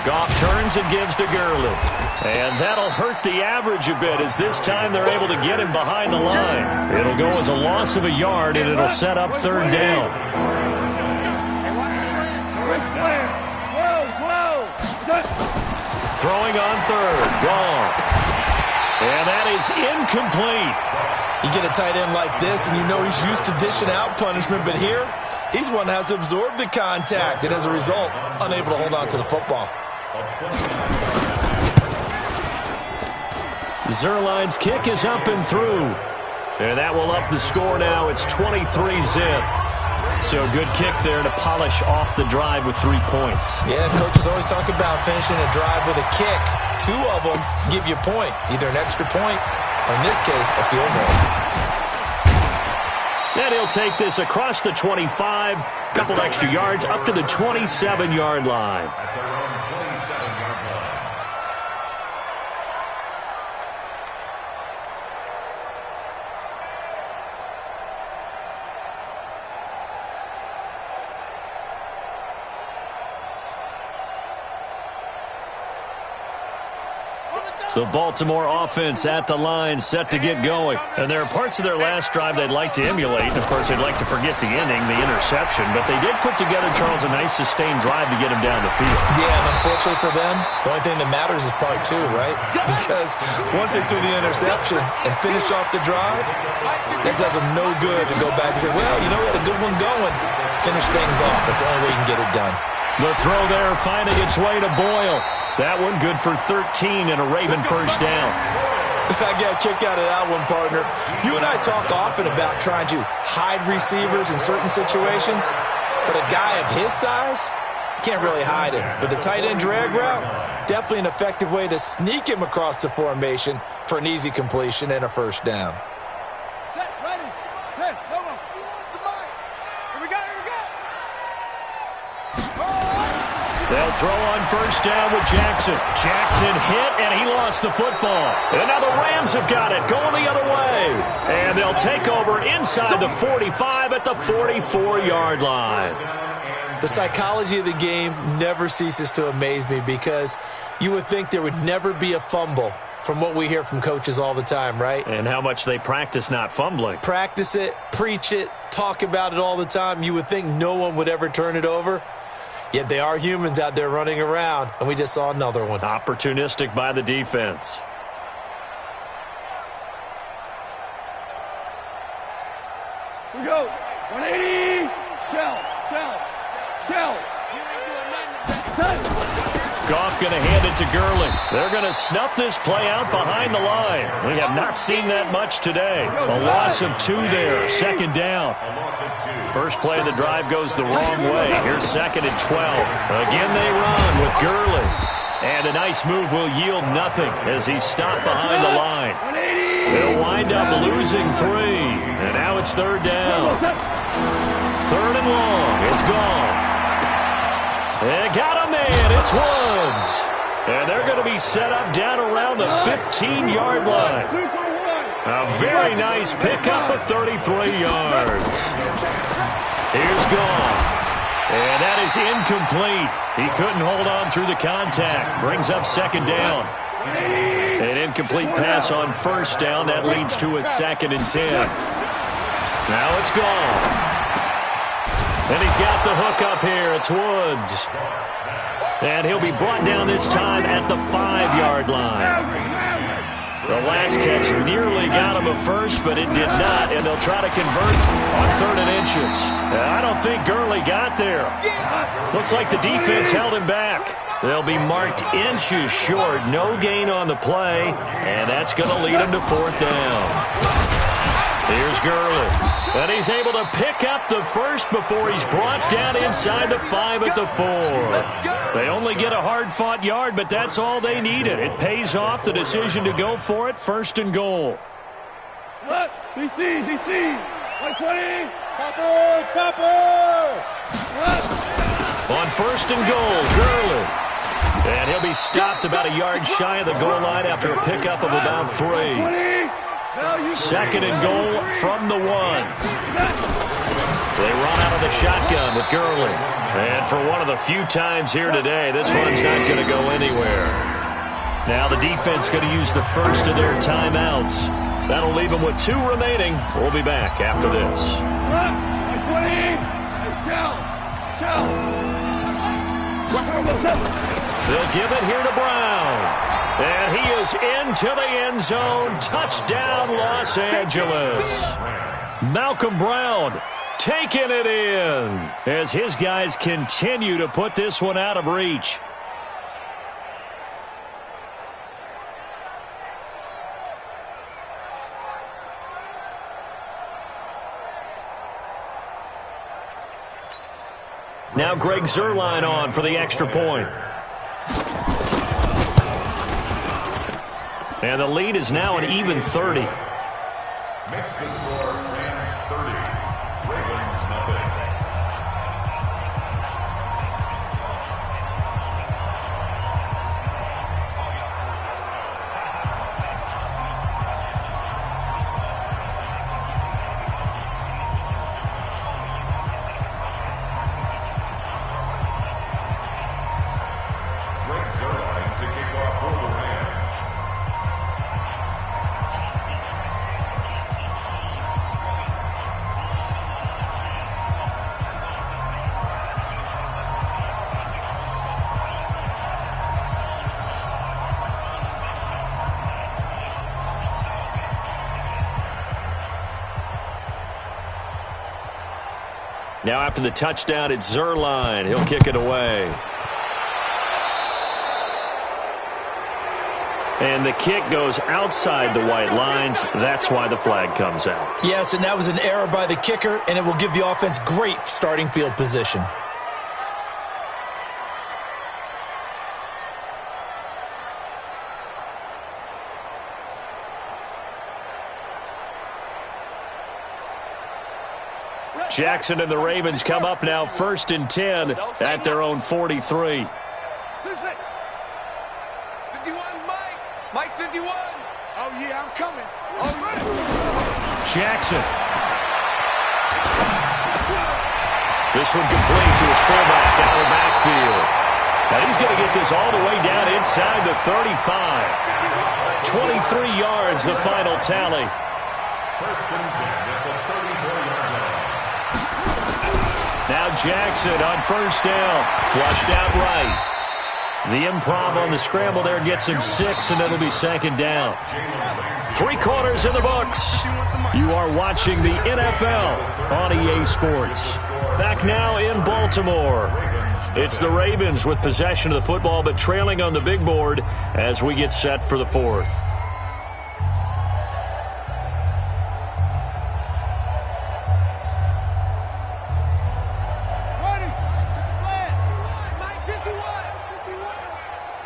Goff turns and gives to Gurley. And that'll hurt the average a bit as this time they're able to get him behind the line. It'll go as a loss of a yard, and it'll set up 3rd down. Throwing on 3rd, Goff. And that is incomplete. You get a tight end like this, and you know he's used to dishing out punishment, but here, he's one that has to absorb the contact, and as a result, unable to hold on to the football. Zerline's kick is up and through. And that will up the score now. It's 23-zip. So good kick there to polish off the drive with 3 points. Yeah, coaches always talk about finishing a drive with a kick. 2 of them give you points, either an extra point or, in this case, a field goal. And he'll take this across the 25, couple extra yards up to the 27-yard line. At their own 27-yard line. The Baltimore offense at the line, set to get going. And there are parts of their last drive they'd like to emulate. And, of course, they'd like to forget the inning, the interception. But they did put together, Charles, a nice sustained drive to get him down the field. Yeah, and unfortunately for them, the only thing that matters is part two, right? Because once they threw the interception and finished off the drive, that does them no good to go back and say, well, you know, we had a good one going. Finish things off. That's the only way you can get it done. The throw there finding its way to Boyle. That one good for 13 and a Raven first down. I got a kick out of that one, partner. You and I talk often about trying to hide receivers in certain situations, but a guy of his size can't really hide him. But the tight end drag route, definitely an effective way to sneak him across the formation for an easy completion and a first down. Set, ready. Hey, no. Here we go. They'll throw on first down with Jackson. Jackson hit, and he lost the football. And now the Rams have got it, going the other way. And they'll take over inside the 45 at the 44-yard line. The psychology of the game never ceases to amaze me because you would think there would never be a fumble from what we hear from coaches all the time, right? And how much they practice not fumbling. Practice it, preach it, talk about it all the time. You would think no one would ever turn it over. Yet they are humans out there running around, and we just saw another one. Opportunistic by the defense. Here we go. 180. Shell. Goff going to hand it to Gurley. They're going to snuff this play out behind the line. We have not seen that much today. A loss of 2 there, second down. First play of the drive goes the wrong way. Here's second and 12. Again they run with Gurley. And a nice move will yield nothing as he's stopped behind the line. They'll wind up losing 3. And now it's third down. Third and long. It's gone. They got a man. It's Woods. And they're going to be set up down around the 15-yard line. A very nice pickup of 33 yards. Here's Goff. And that is incomplete. He couldn't hold on through the contact. Brings up second down. An incomplete pass on first down. That leads to a second and 10. Now it's Goff. And he's got the hook up here. It's Woods. And he'll be brought down this time at the 5-yard line. The last catch nearly got him a first, but it did not. And they'll try to convert on 3rd and inches. I don't think Gurley got there. Looks like the defense held him back. They'll be marked inches short. No gain on the play. And that's going to lead him to 4th down. Here's Gurley. And he's able to pick up the first before he's brought down inside the 5 at the 4. They only get a hard-fought yard, but that's all they needed. It pays off the decision to go for it, 1st and goal. DC. 120. Chopper. On 1st and goal, Gurley. And he'll be stopped about a yard shy of the goal line after a pickup of about 3. 2nd and goal from the 1. They run out of the shotgun with Gurley. And for one of the few times here today, this run's not going to go anywhere. Now the defense going to use the first of their timeouts. That'll leave them with 2 remaining. We'll be back after this. They'll give it here to Brown. And he is into the end zone. Touchdown, Los Angeles. Malcolm Brown taking it in as his guys continue to put this one out of reach. Now Greg Zuerlein on for the extra point. And the lead is now an even 30. Makes the score Rams 30, Now after the touchdown, it's Zerline. He'll kick it away. And the kick goes outside the white lines. That's why the flag comes out. Yes, and that was an error by the kicker, and it will give the offense great starting field position. Jackson and the Ravens come up now 1st and 10 at their own 43. 51, Mike 51. Oh, yeah, I'm coming. All right. Jackson. This one complete to his fullback down the backfield. Now he's going to get this all the way down inside the 35. 23 yards, the final tally. 1st and 10 at the 34-yard line. Now Jackson on 1st down. Flushed out right. The improv on the scramble there gets him 6, and it'll be 2nd down. 3 quarters in the books. You are watching the NFL on EA Sports. Back now in Baltimore. It's the Ravens with possession of the football, but trailing on the big board as we get set for the 4th.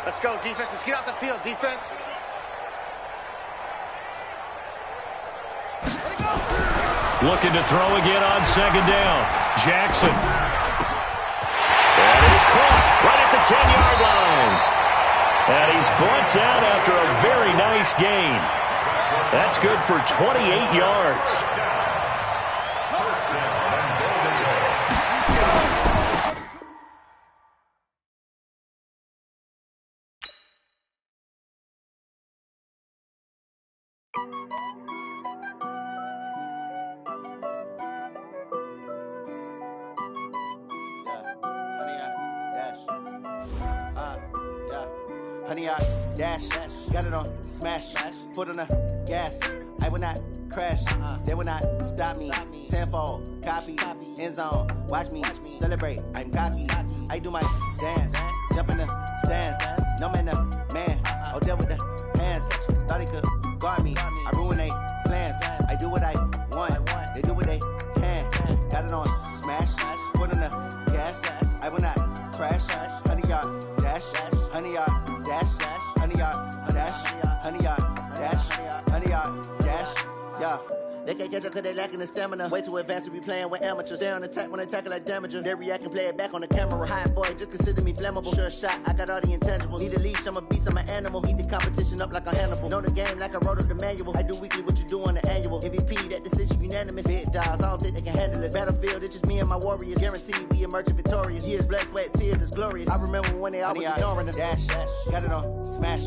Let's go, defense. Let's get out the field, defense. Looking to throw again on 2nd down. Jackson. And he's caught right at the 10-yard line. And he's brought down after a very nice gain. That's good for 28 yards. Honey, I dash, got it on smash, foot on the gas. I will not crash, they will not stop me. Tenfold, copy, end zone, watch me celebrate. I'm cocky, I do my dance, jump in the stands. No man, man, oh, there with the hands. Thought he could guard me, I ruin they plans. I do what I want, they do what they can. Got it on smash, foot on the gas. I will not crash, honey, y'all dash, honey, y'all dash, honey, y'all dash, honey, y'all dash, honey, y'all dash, yeah. They can't catch up cause they lacking the stamina. Way too advanced to be playing with amateurs. Stay on attack when they tackle like damager. They react and play it back on the camera. Hot boy, just consider me flammable. Sure shot, I got all the intangibles. Need a leash, I'm a beast, I'm an animal. Eat the competition up like a Hannibal. Know the game like I wrote up the manual. I do weekly what you do on the annual. MVP, that decision unanimous. Big dogs, I don't think they can handle it. Battlefield, it's just me and my warriors. Guaranteed we emerging victorious. Years, blood, sweat, tears, is glorious. I remember when they always ignoring us. Dash, got it on smash,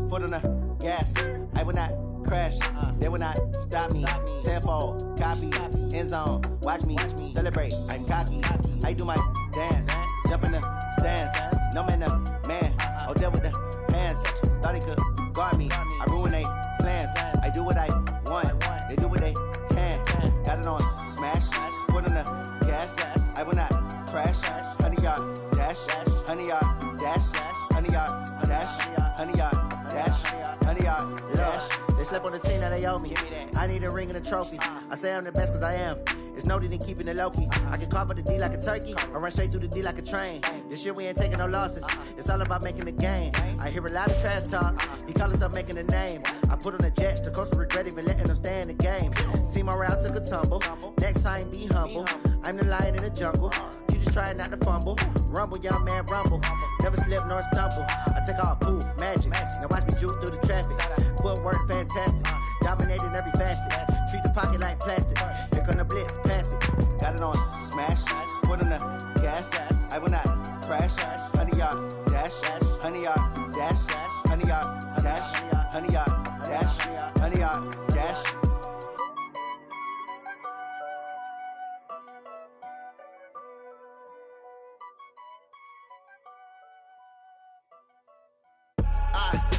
foot on the gas. I will not crash, they will not stop me. Tenfold, copy, end zone, watch me celebrate. I'm cocky, I do my dance, jump in the stands. No man, man, oh, there with the hands. Thought he could guard me, I ruin they plans. I do what I want, they do what they can. Got it on smash, foot on the gas. I will not crash, honey, y'all dash, honey, y'all dash, honey, y'all dash, honey, y'all dash, honey, y'all dash. They slept on the team that they owe me. I need a ring and a trophy. I say I'm the best cause I am. It's noted in keeping it low-key. I can carve up the D like a turkey or run straight through the D like a train. This year we ain't taking no losses. It's all about making the game. I hear a lot of trash talk. He call himself making a name. I put on the Jets. The coach will regret even letting them stay in the game. Team morale took a tumble. Next time be humble. I'm the lion in the jungle. You just trying not to fumble. Rumble, young man, rumble. Never slip nor stumble. I take off, poof, magic. Now watch me juke through the traffic. Footwork fantastic. Dominating every facet. Treat the pocket like plastic. Here come the blitz, pass it. Got it on smash. Foot on the gas. I will not crash. Honey, y'all dash. Honey, y'all dash. Honey, y'all dash. Honey, y'all dash. Honey, y'all dash.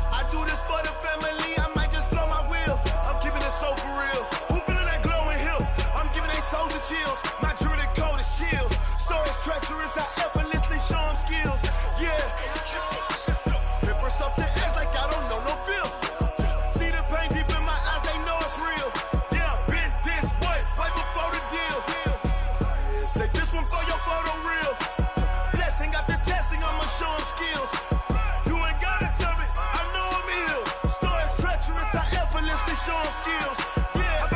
I do this for the family, I might just blow my wheel. I'm keeping it so for real. Who feeling that glowing hill? I'm giving they soldier chills. My jewelry coat is chill. treacherous, I effortlessly show them skills. Yeah. Paper stuff the edge like I don't know no bill. See the pain deep in my eyes, they know it's real. Yeah, been this way, right before the deal. Say this one for your photo reel. Blessing after testing, I'ma show them skills. You ain't gotta tell me, I know I'm ill. Story's treacherous, I effortlessly show them skills. Yeah,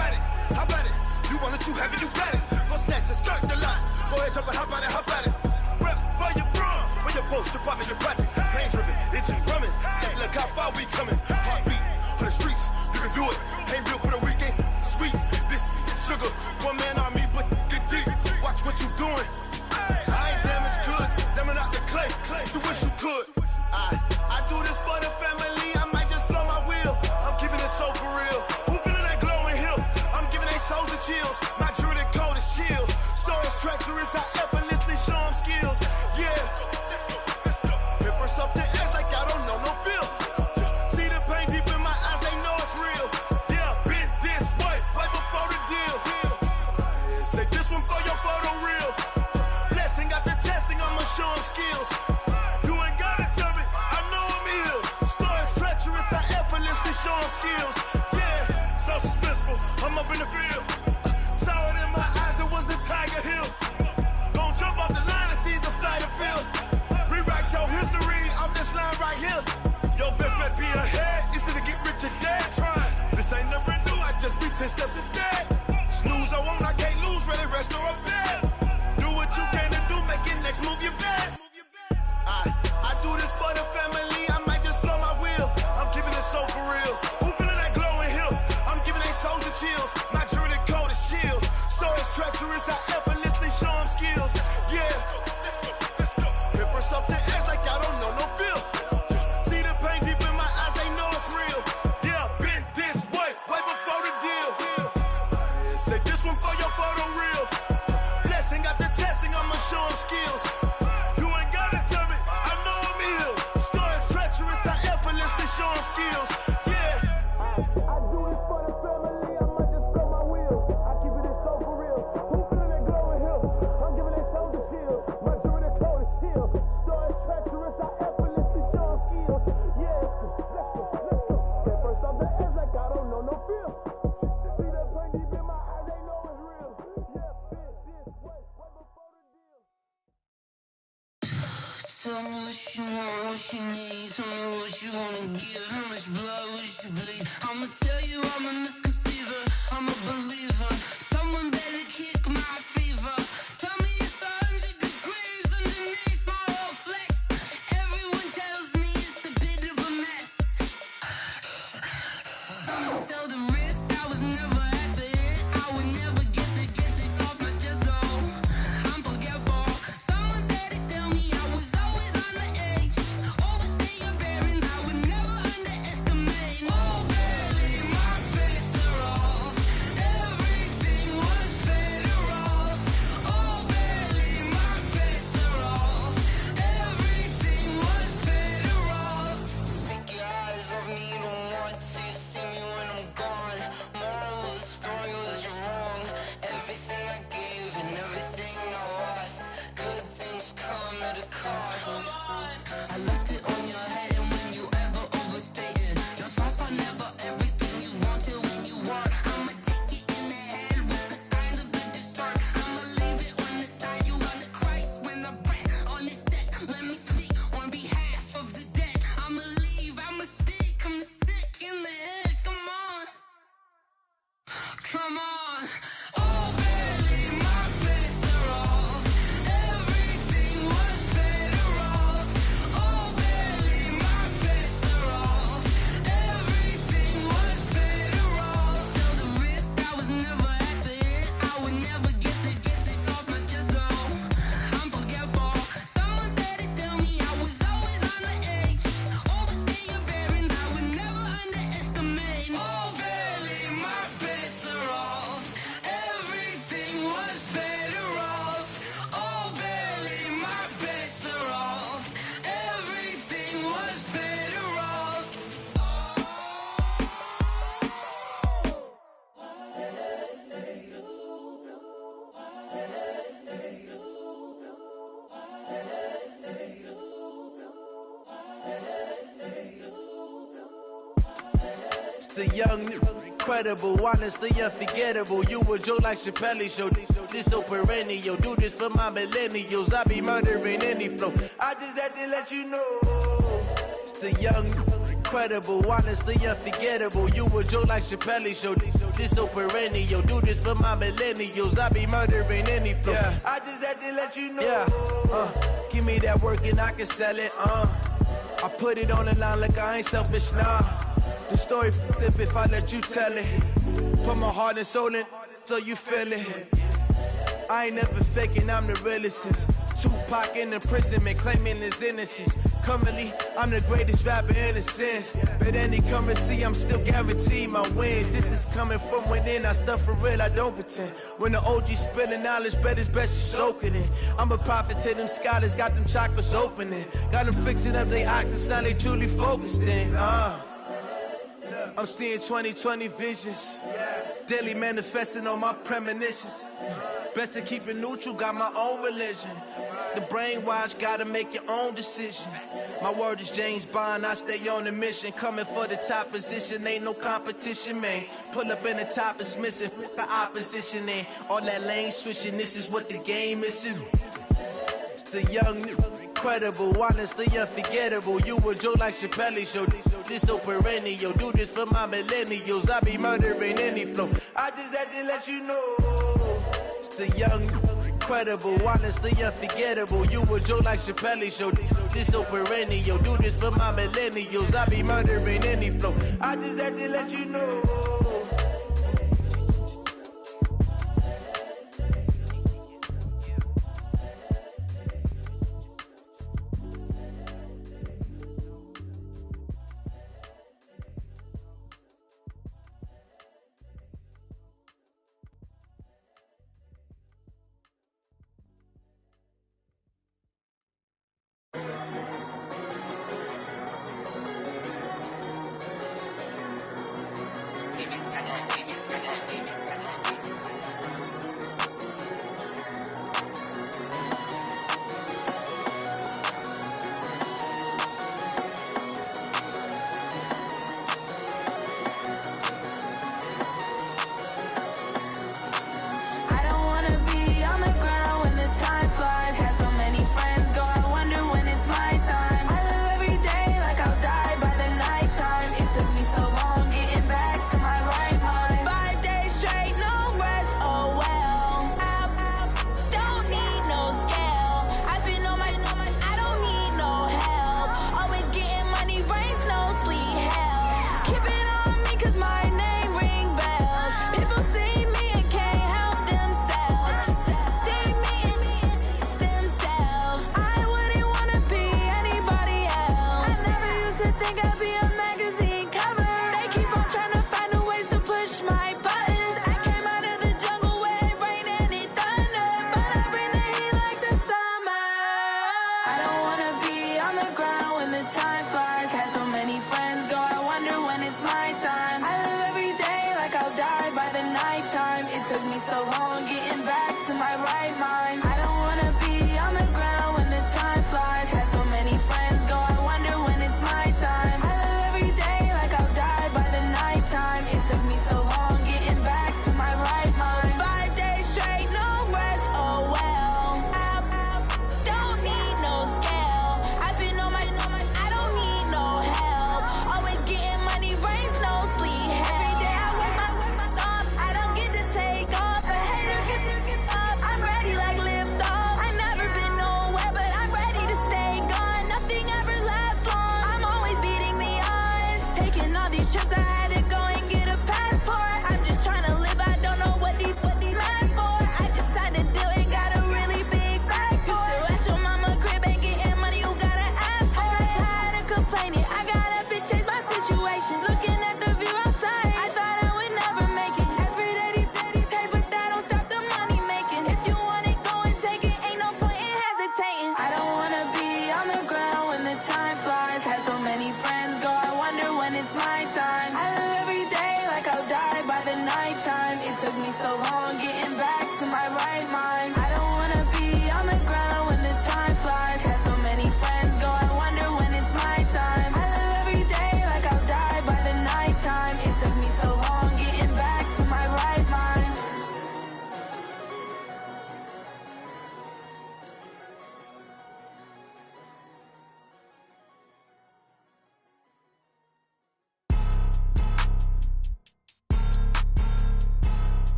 how about it? You want it, you have it, you got it. Go snatch it, skirt the lot. Go ahead, jump it, how about it? Rep for your bro, for your post, your pop, your projects. Pain driven, itching, drumming. Hey, look how far we coming. Heartbeat on the streets, you can do it. Ain't real for the weekend, sweet. This sugar, one man army, but get deep. Watch what you doing. I ain't damaged goods, damn it out the clay. You wish you could. I do this for the family. I might just blow my wheel. I'm keeping it so for real. Who feeling that glowing hill? I'm giving they souls the chills. My jewelry code is chill. Stories treacherous, I effortlessly show them skills. Yeah. Paper stuff the edge like I don't know no feel. See the pain deep in my eyes, they know it's real. Yeah, been this way, right before the deal. Say this one for your photo reel. Blessing after testing, I'ma show them skills. You ain't gotta tell me, I know I'm ill. Stories treacherous, I effortlessly show them skills. Yeah, so suspenseful, I'm up in the field. Saw it in my eyes, it was the Tiger Hill. Gon' jump off the line and see the flight of field. Rewrite your history off this line right here. Your best bet be ahead, easy to get rich or dead trying. This ain't never new, I just be 10 steps instead. Snooze I won't, I can't lose, ready, rest or a bed. Do what you can to do, make it next move your best. I do this for the family, I might just blow my wheel. I'm keeping it so for real. Who feeling that glowing hill? I'm giving they souls the chills. My jewelry code is chill. Stories treacherous, I effortlessly show them skills. Yeah. Paper stuff the edge like I don't know no feel. See the pain deep in my eyes, they know it's real. Yeah, been this way, right before the deal. Say this one for your photo reel. Blessing after testing, I'ma show them skills. You ain't gotta tell me, I know I'm ill. Stories treacherous, I effortlessly show them skills. Yeah. I do this for the family, I might just blow my wheel. I keep it so for real. Who feeling that glowing hill? I'm giving they souls the chills. My jewelry code is chill. Stories treacherous, I effortlessly show them skills. Yeah, let's go. Paper stuff the edge like I don't know no feel. See that pain deep in my eyes, they know it's real. Yeah, been this way, right before the deal. Tell me what you want, what you need. Tell me what you wanna give. How much blood would you bleed? I'ma tell you I'm a misconceiver. I'm a believer. Someone better kick my fever. Tell me it's 100 degrees underneath my whole flesh. Everyone tells me it's a bit of a mess. Someone tell the wrist I was never at the hit. I would never get this off my chest though. I'm forgetful. Someone better tell me I was always on the edge. Overstay your bearings, I would never underestimate. Oh baby, my bets are off. Everything was better off. Oh baby, my bets are off. Everything was better off. Take your eyes off me, don't want to see me when I'm gone. Moral of the story was you're wrong. Everything I gave and everything I lost. Good things come at a cost. I left it on your head, and when you ever overstay it, your thoughts are never everything you want till when you want. I'ma take it in the head with the signs of the distort. I'ma leave it on the side. You on the Christ when I breath on this set. Let me speak on behalf of the dead. I'ma leave, I'ma speak. I'm sick in the head. Come on, come on. Oh baby, my bets are off. Everything was better It's the young, incredible, honestly unforgettable. You a joke like Chappelle Show. This so perennial. Do this for my millennials. I be murdering any flow. I just had to let you know. It's the young, incredible, honestly unforgettable. You a joke like Chappelle Show. This so perennial. Do this for my millennials. I be murdering any flow. Yeah. I just had to let you know. Yeah. Give me that work and I can sell it. I put it on the line like I ain't selfish, nah. The story flip if I let you tell it. Put my heart and soul in so you feel it. I ain't never faking, I'm the realest since Tupac in imprisonment, claiming his innocence. Currently, I'm the greatest rapper in a sense. But any currency, I'm still guaranteed my wins. This is coming from within, I stuff for real, I don't pretend. When the OG spilling knowledge, bet it's best you soak it in. I'm a prophet to them scholars, got them chakras opening. Got them fixing up they octaves, now they truly focused in. I'm seeing 2020 visions. Daily manifesting on my premonitions. Best to keep it neutral, got my own religion. The brainwash, gotta make your own decision. My word is James Bond, I stay on the mission. Coming for the top position, ain't no competition, man. Pull up in the top, it's missing, the opposition, ain't all that lane switching, this is what the game is. It's the young, incredible, honestly unforgettable. You a joke like Chappelle Show. This so perennial. Do this for my millennials. I be murdering any flow. I just had to let you know. It's the young, incredible, honestly unforgettable. You a joke like Chappelle Show. This so perennial. Do this for my millennials. I be murdering any flow. I just had to let you know.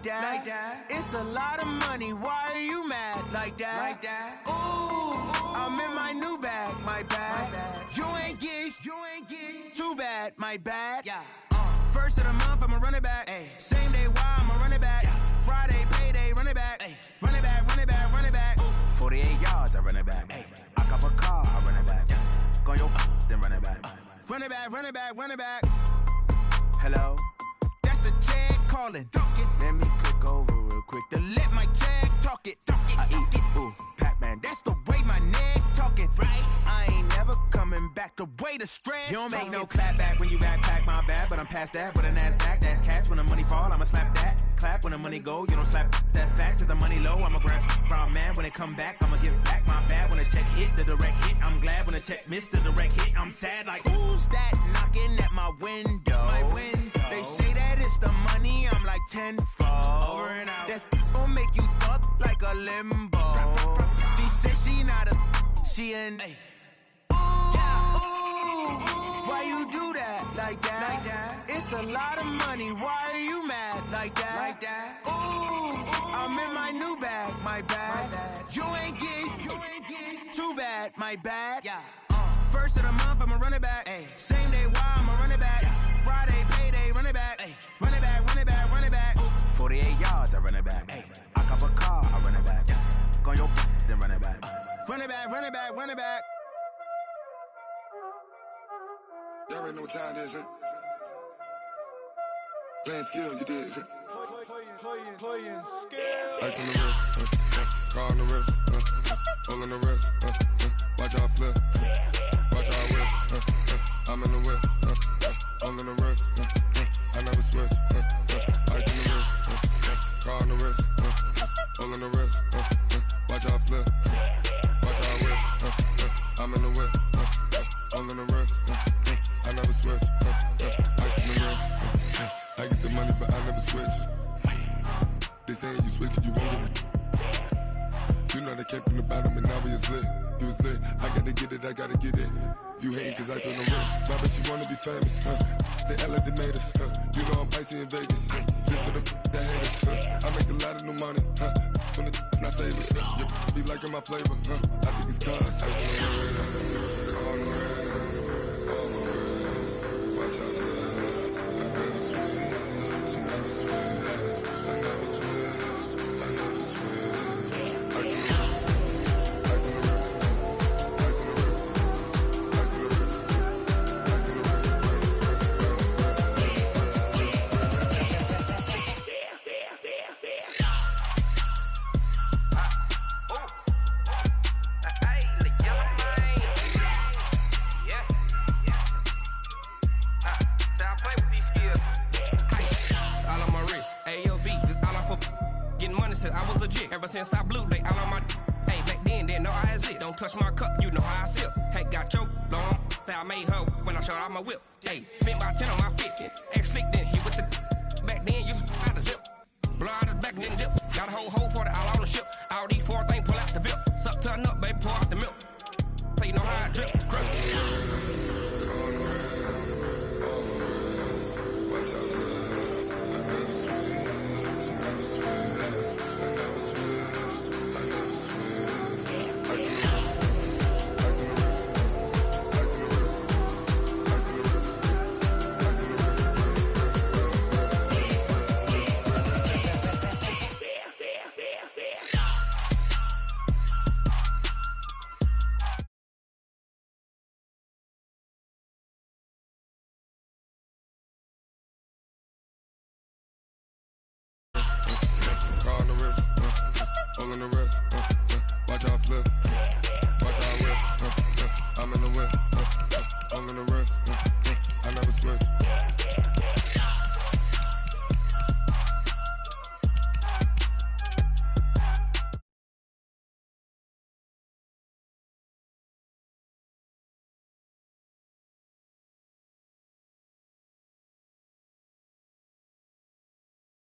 like that. It's a lot of money, why are you mad like that? Ooh, I'm in my new bag, my bad. You ain't get too bad, my bad. First of the month, I'ma run it back. Same day, why I'ma run it back. Friday, payday, run it back. Run it back, run it back, run it back. 48 yards, I run it back. I cop a car, I run it back. Go your then run it back. Run it back, run it back, run it back. Hello, that's the jag calling. Let me click over real quick to let my jag talk it. I eat it, ooh, Pac-Man. That's the way my neck talking. Right, I ain't never coming back. The way the stress. You don't make no clap back when you backpack, my bad. But I'm past that with a NASDAQ. That's cash when the money fall. I'ma slap that. Clap when the money go. You don't slap. That's facts. If the money low, I'ma grab brown man. When it come back, I'ma give back my bad. When the check hit, the direct hit. I'm glad when the check missed the direct hit. I'm sad like who's that knocking at my window? My window. They say that it's the money. I'm like tenfold. Over and out. That's gon' make you up like a limbo. She said she not a. She an. Why you do that like that? It's a lot of money. Why are you mad like that? Ooh, I'm in my new bag, my bad. You ain't get too bad, my bad. First of the month, I'ma run it back. Same day, why I'ma run it back. Friday, payday, run it back. Run it back, run it back, run it back. 48 yards, I run it back. I cop a car, I run it back. Go your then run it back. Run it back, run it back, run it back. Y'all already know what time it is, huh? Playing skills, you did. Playing skills. Ice on the wrist, car on the wrist, all on the wrist, watch how I flip, watch how I whip, I'm in the whip, all on the wrist, I never switch, ice on the wrist, car on the wrist, all on the wrist, watch how I flip, watch how I whip, I'm in the whip, all on the wrist, I never switch, ice on the wrist, I get the money but I never switch. They saying you switch it, you won't get it. You know they came from the bottom and now we is lit. You was lit, I gotta get it, I gotta get it. You hating cause ice on the wrist. My bitch, you wanna be famous, They Ella, they made us, You know I'm icy in Vegas, This for the that hate us, I make a lot of new money, When the not savers, You be liking my flavor, I think it's cause ice on the wrist, on the wrist, on the wrist. Watch out, I never switch, I never switch. I never switch, I never switch. Ice on the wrist, ice on the wrist, ice on the wrist, ice on the wrist, ice on the wrist, I was legit. Ever since I blew, they all on my. Hey, back then, didn't know I exist. Don't touch my cup, you know how I sip. Hey, got your long. I made her when I showed out my whip. Hey, spent about 10 on my 50. X slick, then hit with the. Back then, used to out the zip. Blow out his back, then dip. Got a whole party all on the ship. All these four things, pull out the VIP. Suck, turn up, baby, pour out the milk. So you know how I drip. Crush. All on the wrist, watch how I flip.